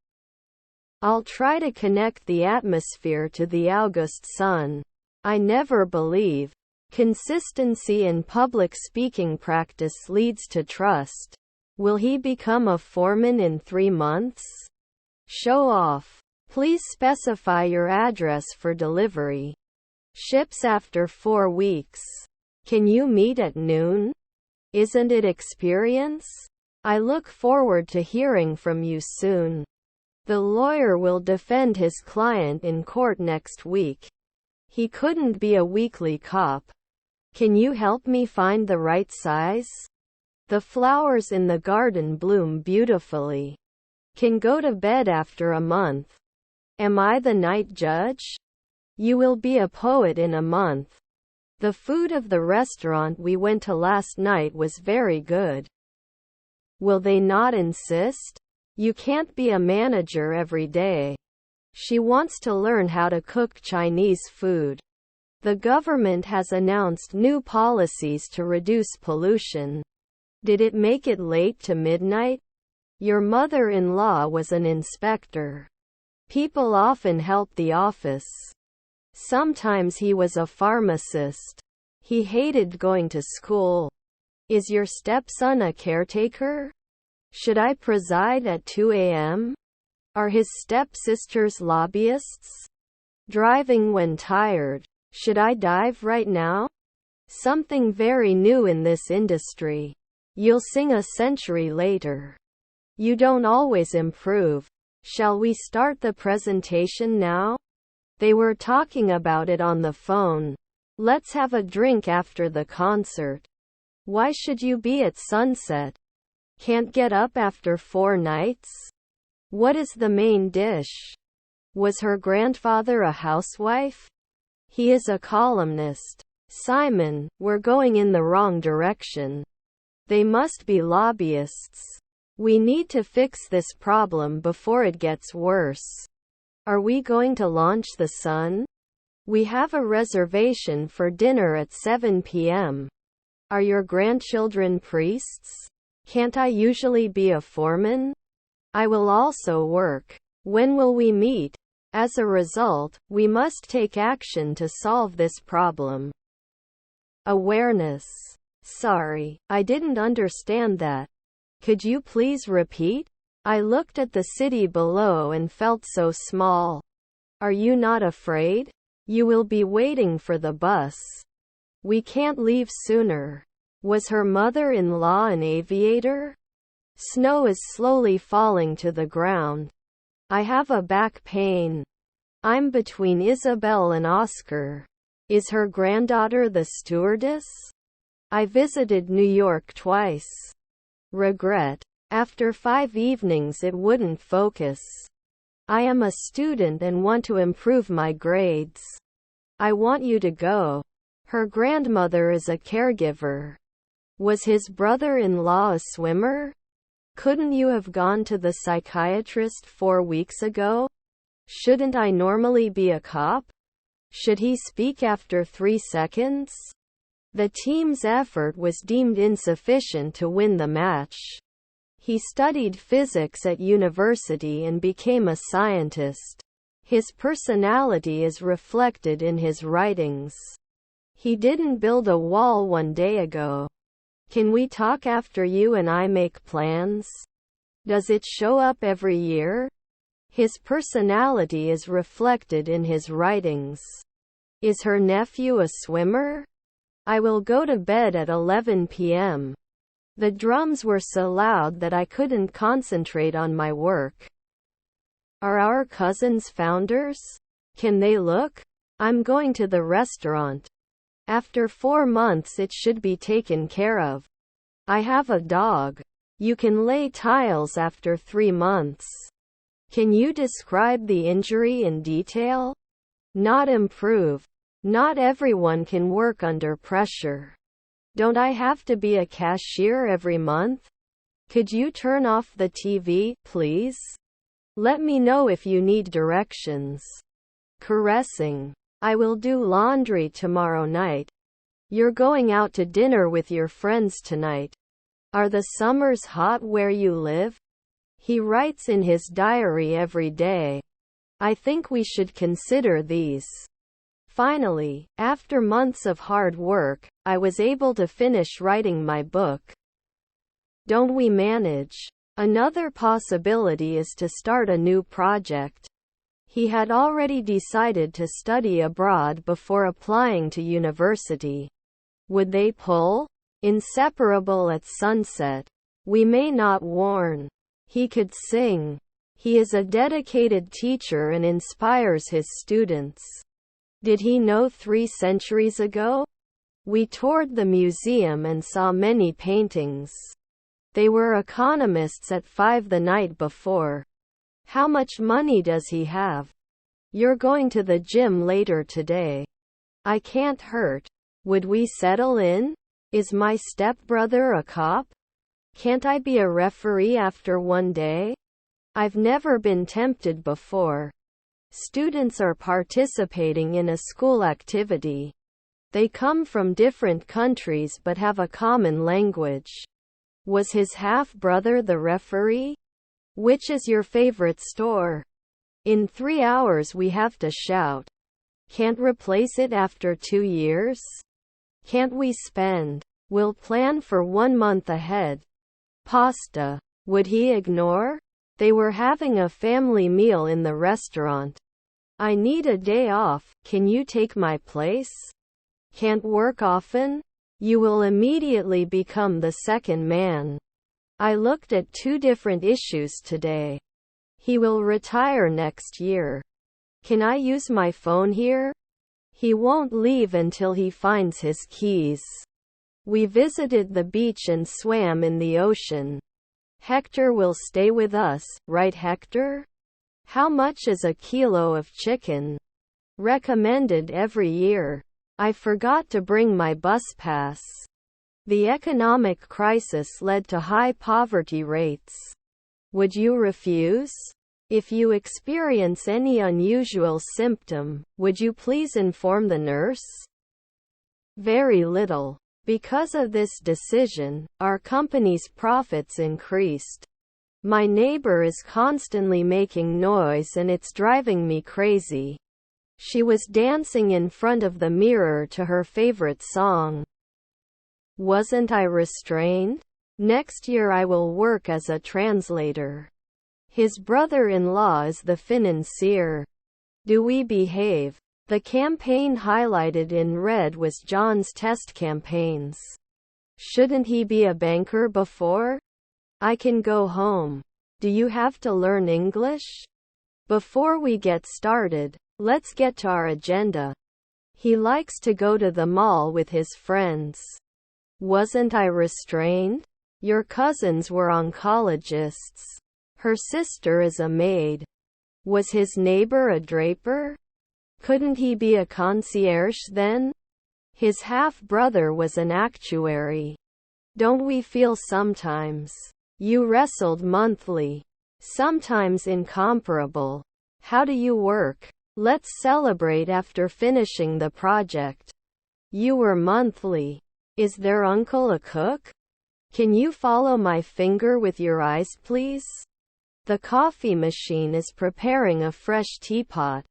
I'll try to connect the atmosphere to the August sun. I never believe. Consistency in public speaking practice leads to trust. Will he become a foreman in 3 months? Show off. Please specify your address for delivery. Ships after 4 weeks. Can you meet at noon? Isn't it experience? I look forward to hearing from you soon. The lawyer will defend his client in court next week. He couldn't be a weekly cop. Can you help me find the right size? The flowers in the garden bloom beautifully. Can go to bed after a month. Am I the night judge? You will be a poet in a month. The food of the restaurant we went to last night was very good. Will they not insist? You can't be a manager every day. She wants to learn how to cook Chinese food. The government has announced new policies to reduce pollution. Did it make it late to midnight? Your mother-in-law was an inspector. People often help the office. Sometimes he was a pharmacist. He hated going to school. Is your stepson a caretaker? Should I preside at 2 a.m.? Are his stepsisters lobbyists? Driving when tired. Should I dive right now? Something very new in this industry. You'll sing a century later. You don't always improve. Shall we start the presentation now? They were talking about it on the phone. Let's have a drink after the concert. Why should you be at sunset? Can't get up after 4 nights? What is the main dish? Was her grandfather a housewife? He is a columnist. Simon, we're going in the wrong direction. They must be lobbyists. We need to fix this problem before it gets worse. Are we going to launch the sun? We have a reservation for dinner at 7 p.m. Are your grandchildren priests? Can't I usually be a foreman? I will also work. When will we meet? As a result, we must take action to solve this problem. Awareness. Sorry, I didn't understand that. Could you please repeat? I looked at the city below and felt so small. Are you not afraid? You will be waiting for the bus. We can't leave sooner. Was her mother-in-law an aviator? Snow is slowly falling to the ground. I have a back pain. I'm between Isabel and Oscar. Is her granddaughter the stewardess? I visited New York twice. Regret. After 5 evenings it wouldn't focus. I am a student and want to improve my grades. I want you to go. Her grandmother is a caregiver. Was his brother-in-law a swimmer? Couldn't you have gone to the psychiatrist 4 weeks ago? Shouldn't I normally be a cop? Should he speak after 3 seconds? The team's effort was deemed insufficient to win the match. He studied physics at university and became a scientist. His personality is reflected in his writings. He didn't build a wall one day ago. Can we talk after you and I make plans? Does it show up every year? His personality is reflected in his writings. Is her nephew a swimmer? I will go to bed at 11 p.m. The drums were so loud that I couldn't concentrate on my work. Are our cousins founders? Can they look? I'm going to the restaurant. After 4 months it should be taken care of. I have a dog. You can lay tiles after 3 months. Can you describe the injury in detail? Not improve. Not everyone can work under pressure. Don't I have to be a cashier every month? Could you turn off the TV, please? Let me know if you need directions. Caressing. I will do laundry tomorrow night. You're going out to dinner with your friends tonight. Are the summers hot where you live? He writes in his diary every day. I think we should consider these. Finally, after months of hard work, I was able to finish writing my book. Don't we manage? Another possibility is to start a new project. He had already decided to study abroad before applying to university. Would they pull? Inseparable at sunset. We may not warn. He could sing. He is a dedicated teacher and inspires his students. Did he know 3 centuries ago? We toured the museum and saw many paintings. They were economists at 5 the night before. How much money does he have? You're going to the gym later today. I can't hurt. Would we settle in? Is my stepbrother a cop? Can't I be a referee after one day? I've never been tempted before. Students are participating in a school activity. They come from different countries but have a common language. Was his half-brother the referee? Which is your favorite store? In 3 hours we have to shout. Can't replace it after 2 years? Can't we spend? We'll plan for 1 month ahead. Pasta. Would he ignore? They were having a family meal in the restaurant. I need a day off, can you take my place? Can't work often? You will immediately become the second man. I looked at 2 different issues today. He will retire next year. Can I use my phone here? He won't leave until he finds his keys. We visited the beach and swam in the ocean. Hector will stay with us, right Hector? How much is a kilo of chicken? Recommended every year. I forgot to bring my bus pass. The economic crisis led to high poverty rates. Would you refuse? If you experience any unusual symptom, would you please inform the nurse? Very little. Because of this decision, our company's profits increased. My neighbor is constantly making noise and it's driving me crazy. She was dancing in front of the mirror to her favorite song. Wasn't I restrained? Next year I will work as a translator. His brother-in-law is the financier. Do we behave? The campaign highlighted in red was John's test campaigns. Shouldn't he be a banker before? I can go home. Do you have to learn English? Before we get started, let's get to our agenda. He likes to go to the mall with his friends. Wasn't I restrained? Your cousins were oncologists. Her sister is a maid. Was his neighbor a draper? Couldn't he be a concierge then? His half-brother was an actuary. Don't we feel sometimes? You wrestled monthly. Sometimes incomparable. How do you work? Let's celebrate after finishing the project. You were monthly. Is their uncle a cook? Can you follow my finger with your eyes please? The coffee machine is preparing a fresh teapot.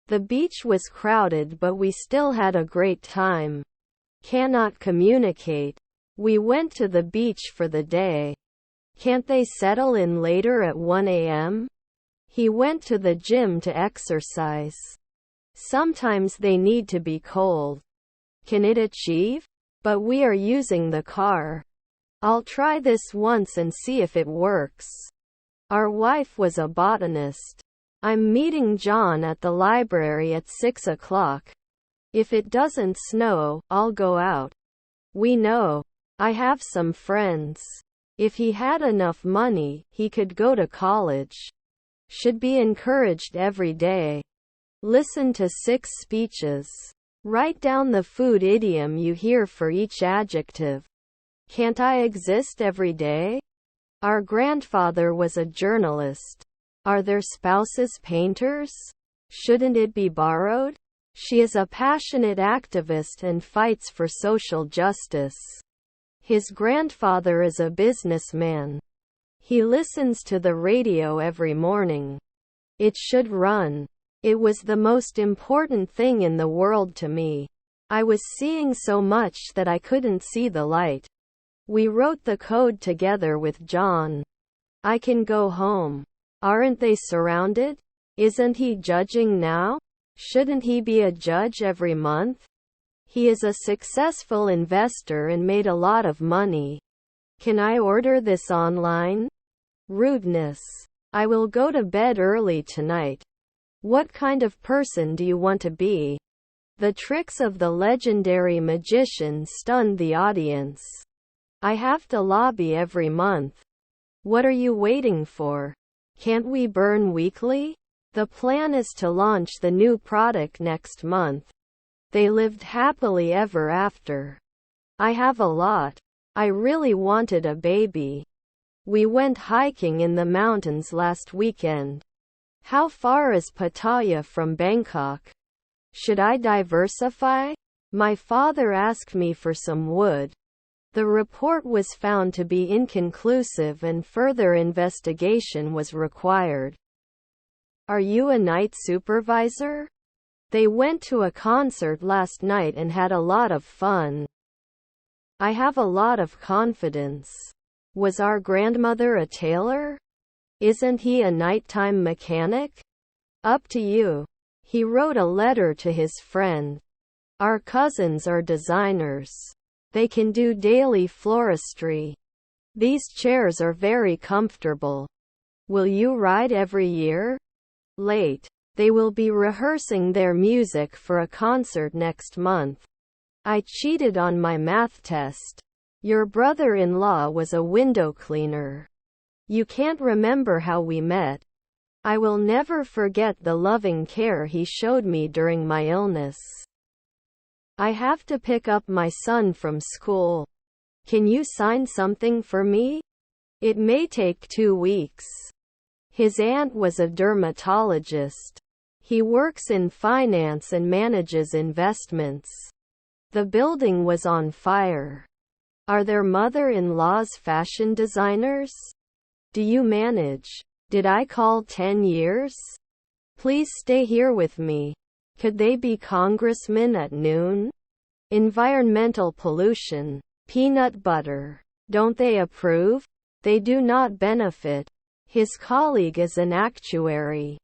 The beach was crowded but we still had a great time. Cannot communicate. We went to the beach for the day. Can't they settle in later at 1 a.m.? He went to the gym to exercise. Sometimes they need to be cold. Can it achieve? But we are using the car. I'll try this once and see if it works. Our wife was a botanist. I'm meeting John at the library at 6 o'clock. If it doesn't snow, I'll go out. We know. I have some friends. If he had enough money, he could go to college. Should be encouraged every day. Listen to 6 speeches. Write down the food idiom you hear for each adjective. Can't I exist every day? Our grandfather was a journalist. Are their spouses painters? Shouldn't it be borrowed? She is a passionate activist and fights for social justice. His grandfather is a businessman. He listens to the radio every morning. It should run. It was the most important thing in the world to me. I was seeing so much that I couldn't see the light. We wrote the code together with John. I can go home. Aren't they surrounded? Isn't he judging now? Shouldn't he be a judge every month? He is a successful investor and made a lot of money. Can I order this online? Rudeness. I will go to bed early tonight. What kind of person do you want to be? The tricks of the legendary magician stunned the audience. I have to lobby every month. What are you waiting for? Can't we burn weekly? The plan is to launch the new product next month. They lived happily ever after. I have a lot. I really wanted a baby. We went hiking in the mountains last weekend. How far is Pattaya from Bangkok? Should I diversify? My father asked me for some wood. The report was found to be inconclusive and further investigation was required. Are you a night supervisor? They went to a concert last night and had a lot of fun. I have a lot of confidence. Was our grandmother a tailor? Isn't he a nighttime mechanic? Up to you. He wrote a letter to his friend. Our cousins are designers. They can do daily floristry. These chairs are very comfortable. Will you ride every year? Late. They will be rehearsing their music for a concert next month. I cheated on my math test. Your brother-in-law was a window cleaner. You can't remember how we met. I will never forget the loving care he showed me during my illness. I have to pick up my son from school. Can you sign something for me? It may take 2 weeks. His aunt was a dermatologist. He works in finance and manages investments. The building was on fire. Are their mother-in-laws fashion designers? Do you manage? Did I call 10 years? Please stay here with me. Could they be congressmen at noon? Environmental pollution. Peanut butter. Don't they approve? They do not benefit. His colleague is an actuary.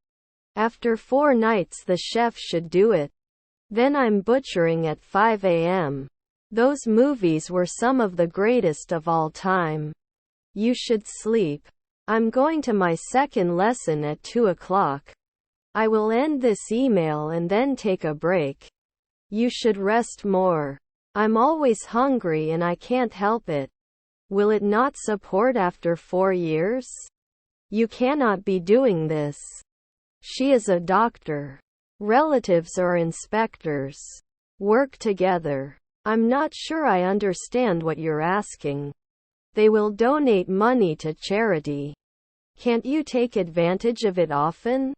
After 4 nights the chef should do it. Then I'm butchering at 5 a.m. Those movies were some of the greatest of all time. You should sleep. I'm going to my second lesson at 2 o'clock. I will end this email and then take a break. You should rest more. I'm always hungry and I can't help it. Will it not support after 4 years? You cannot be doing this. She is a doctor. Relatives are inspectors. Work together. I'm not sure I understand what you're asking. They will donate money to charity. Can't you take advantage of it often?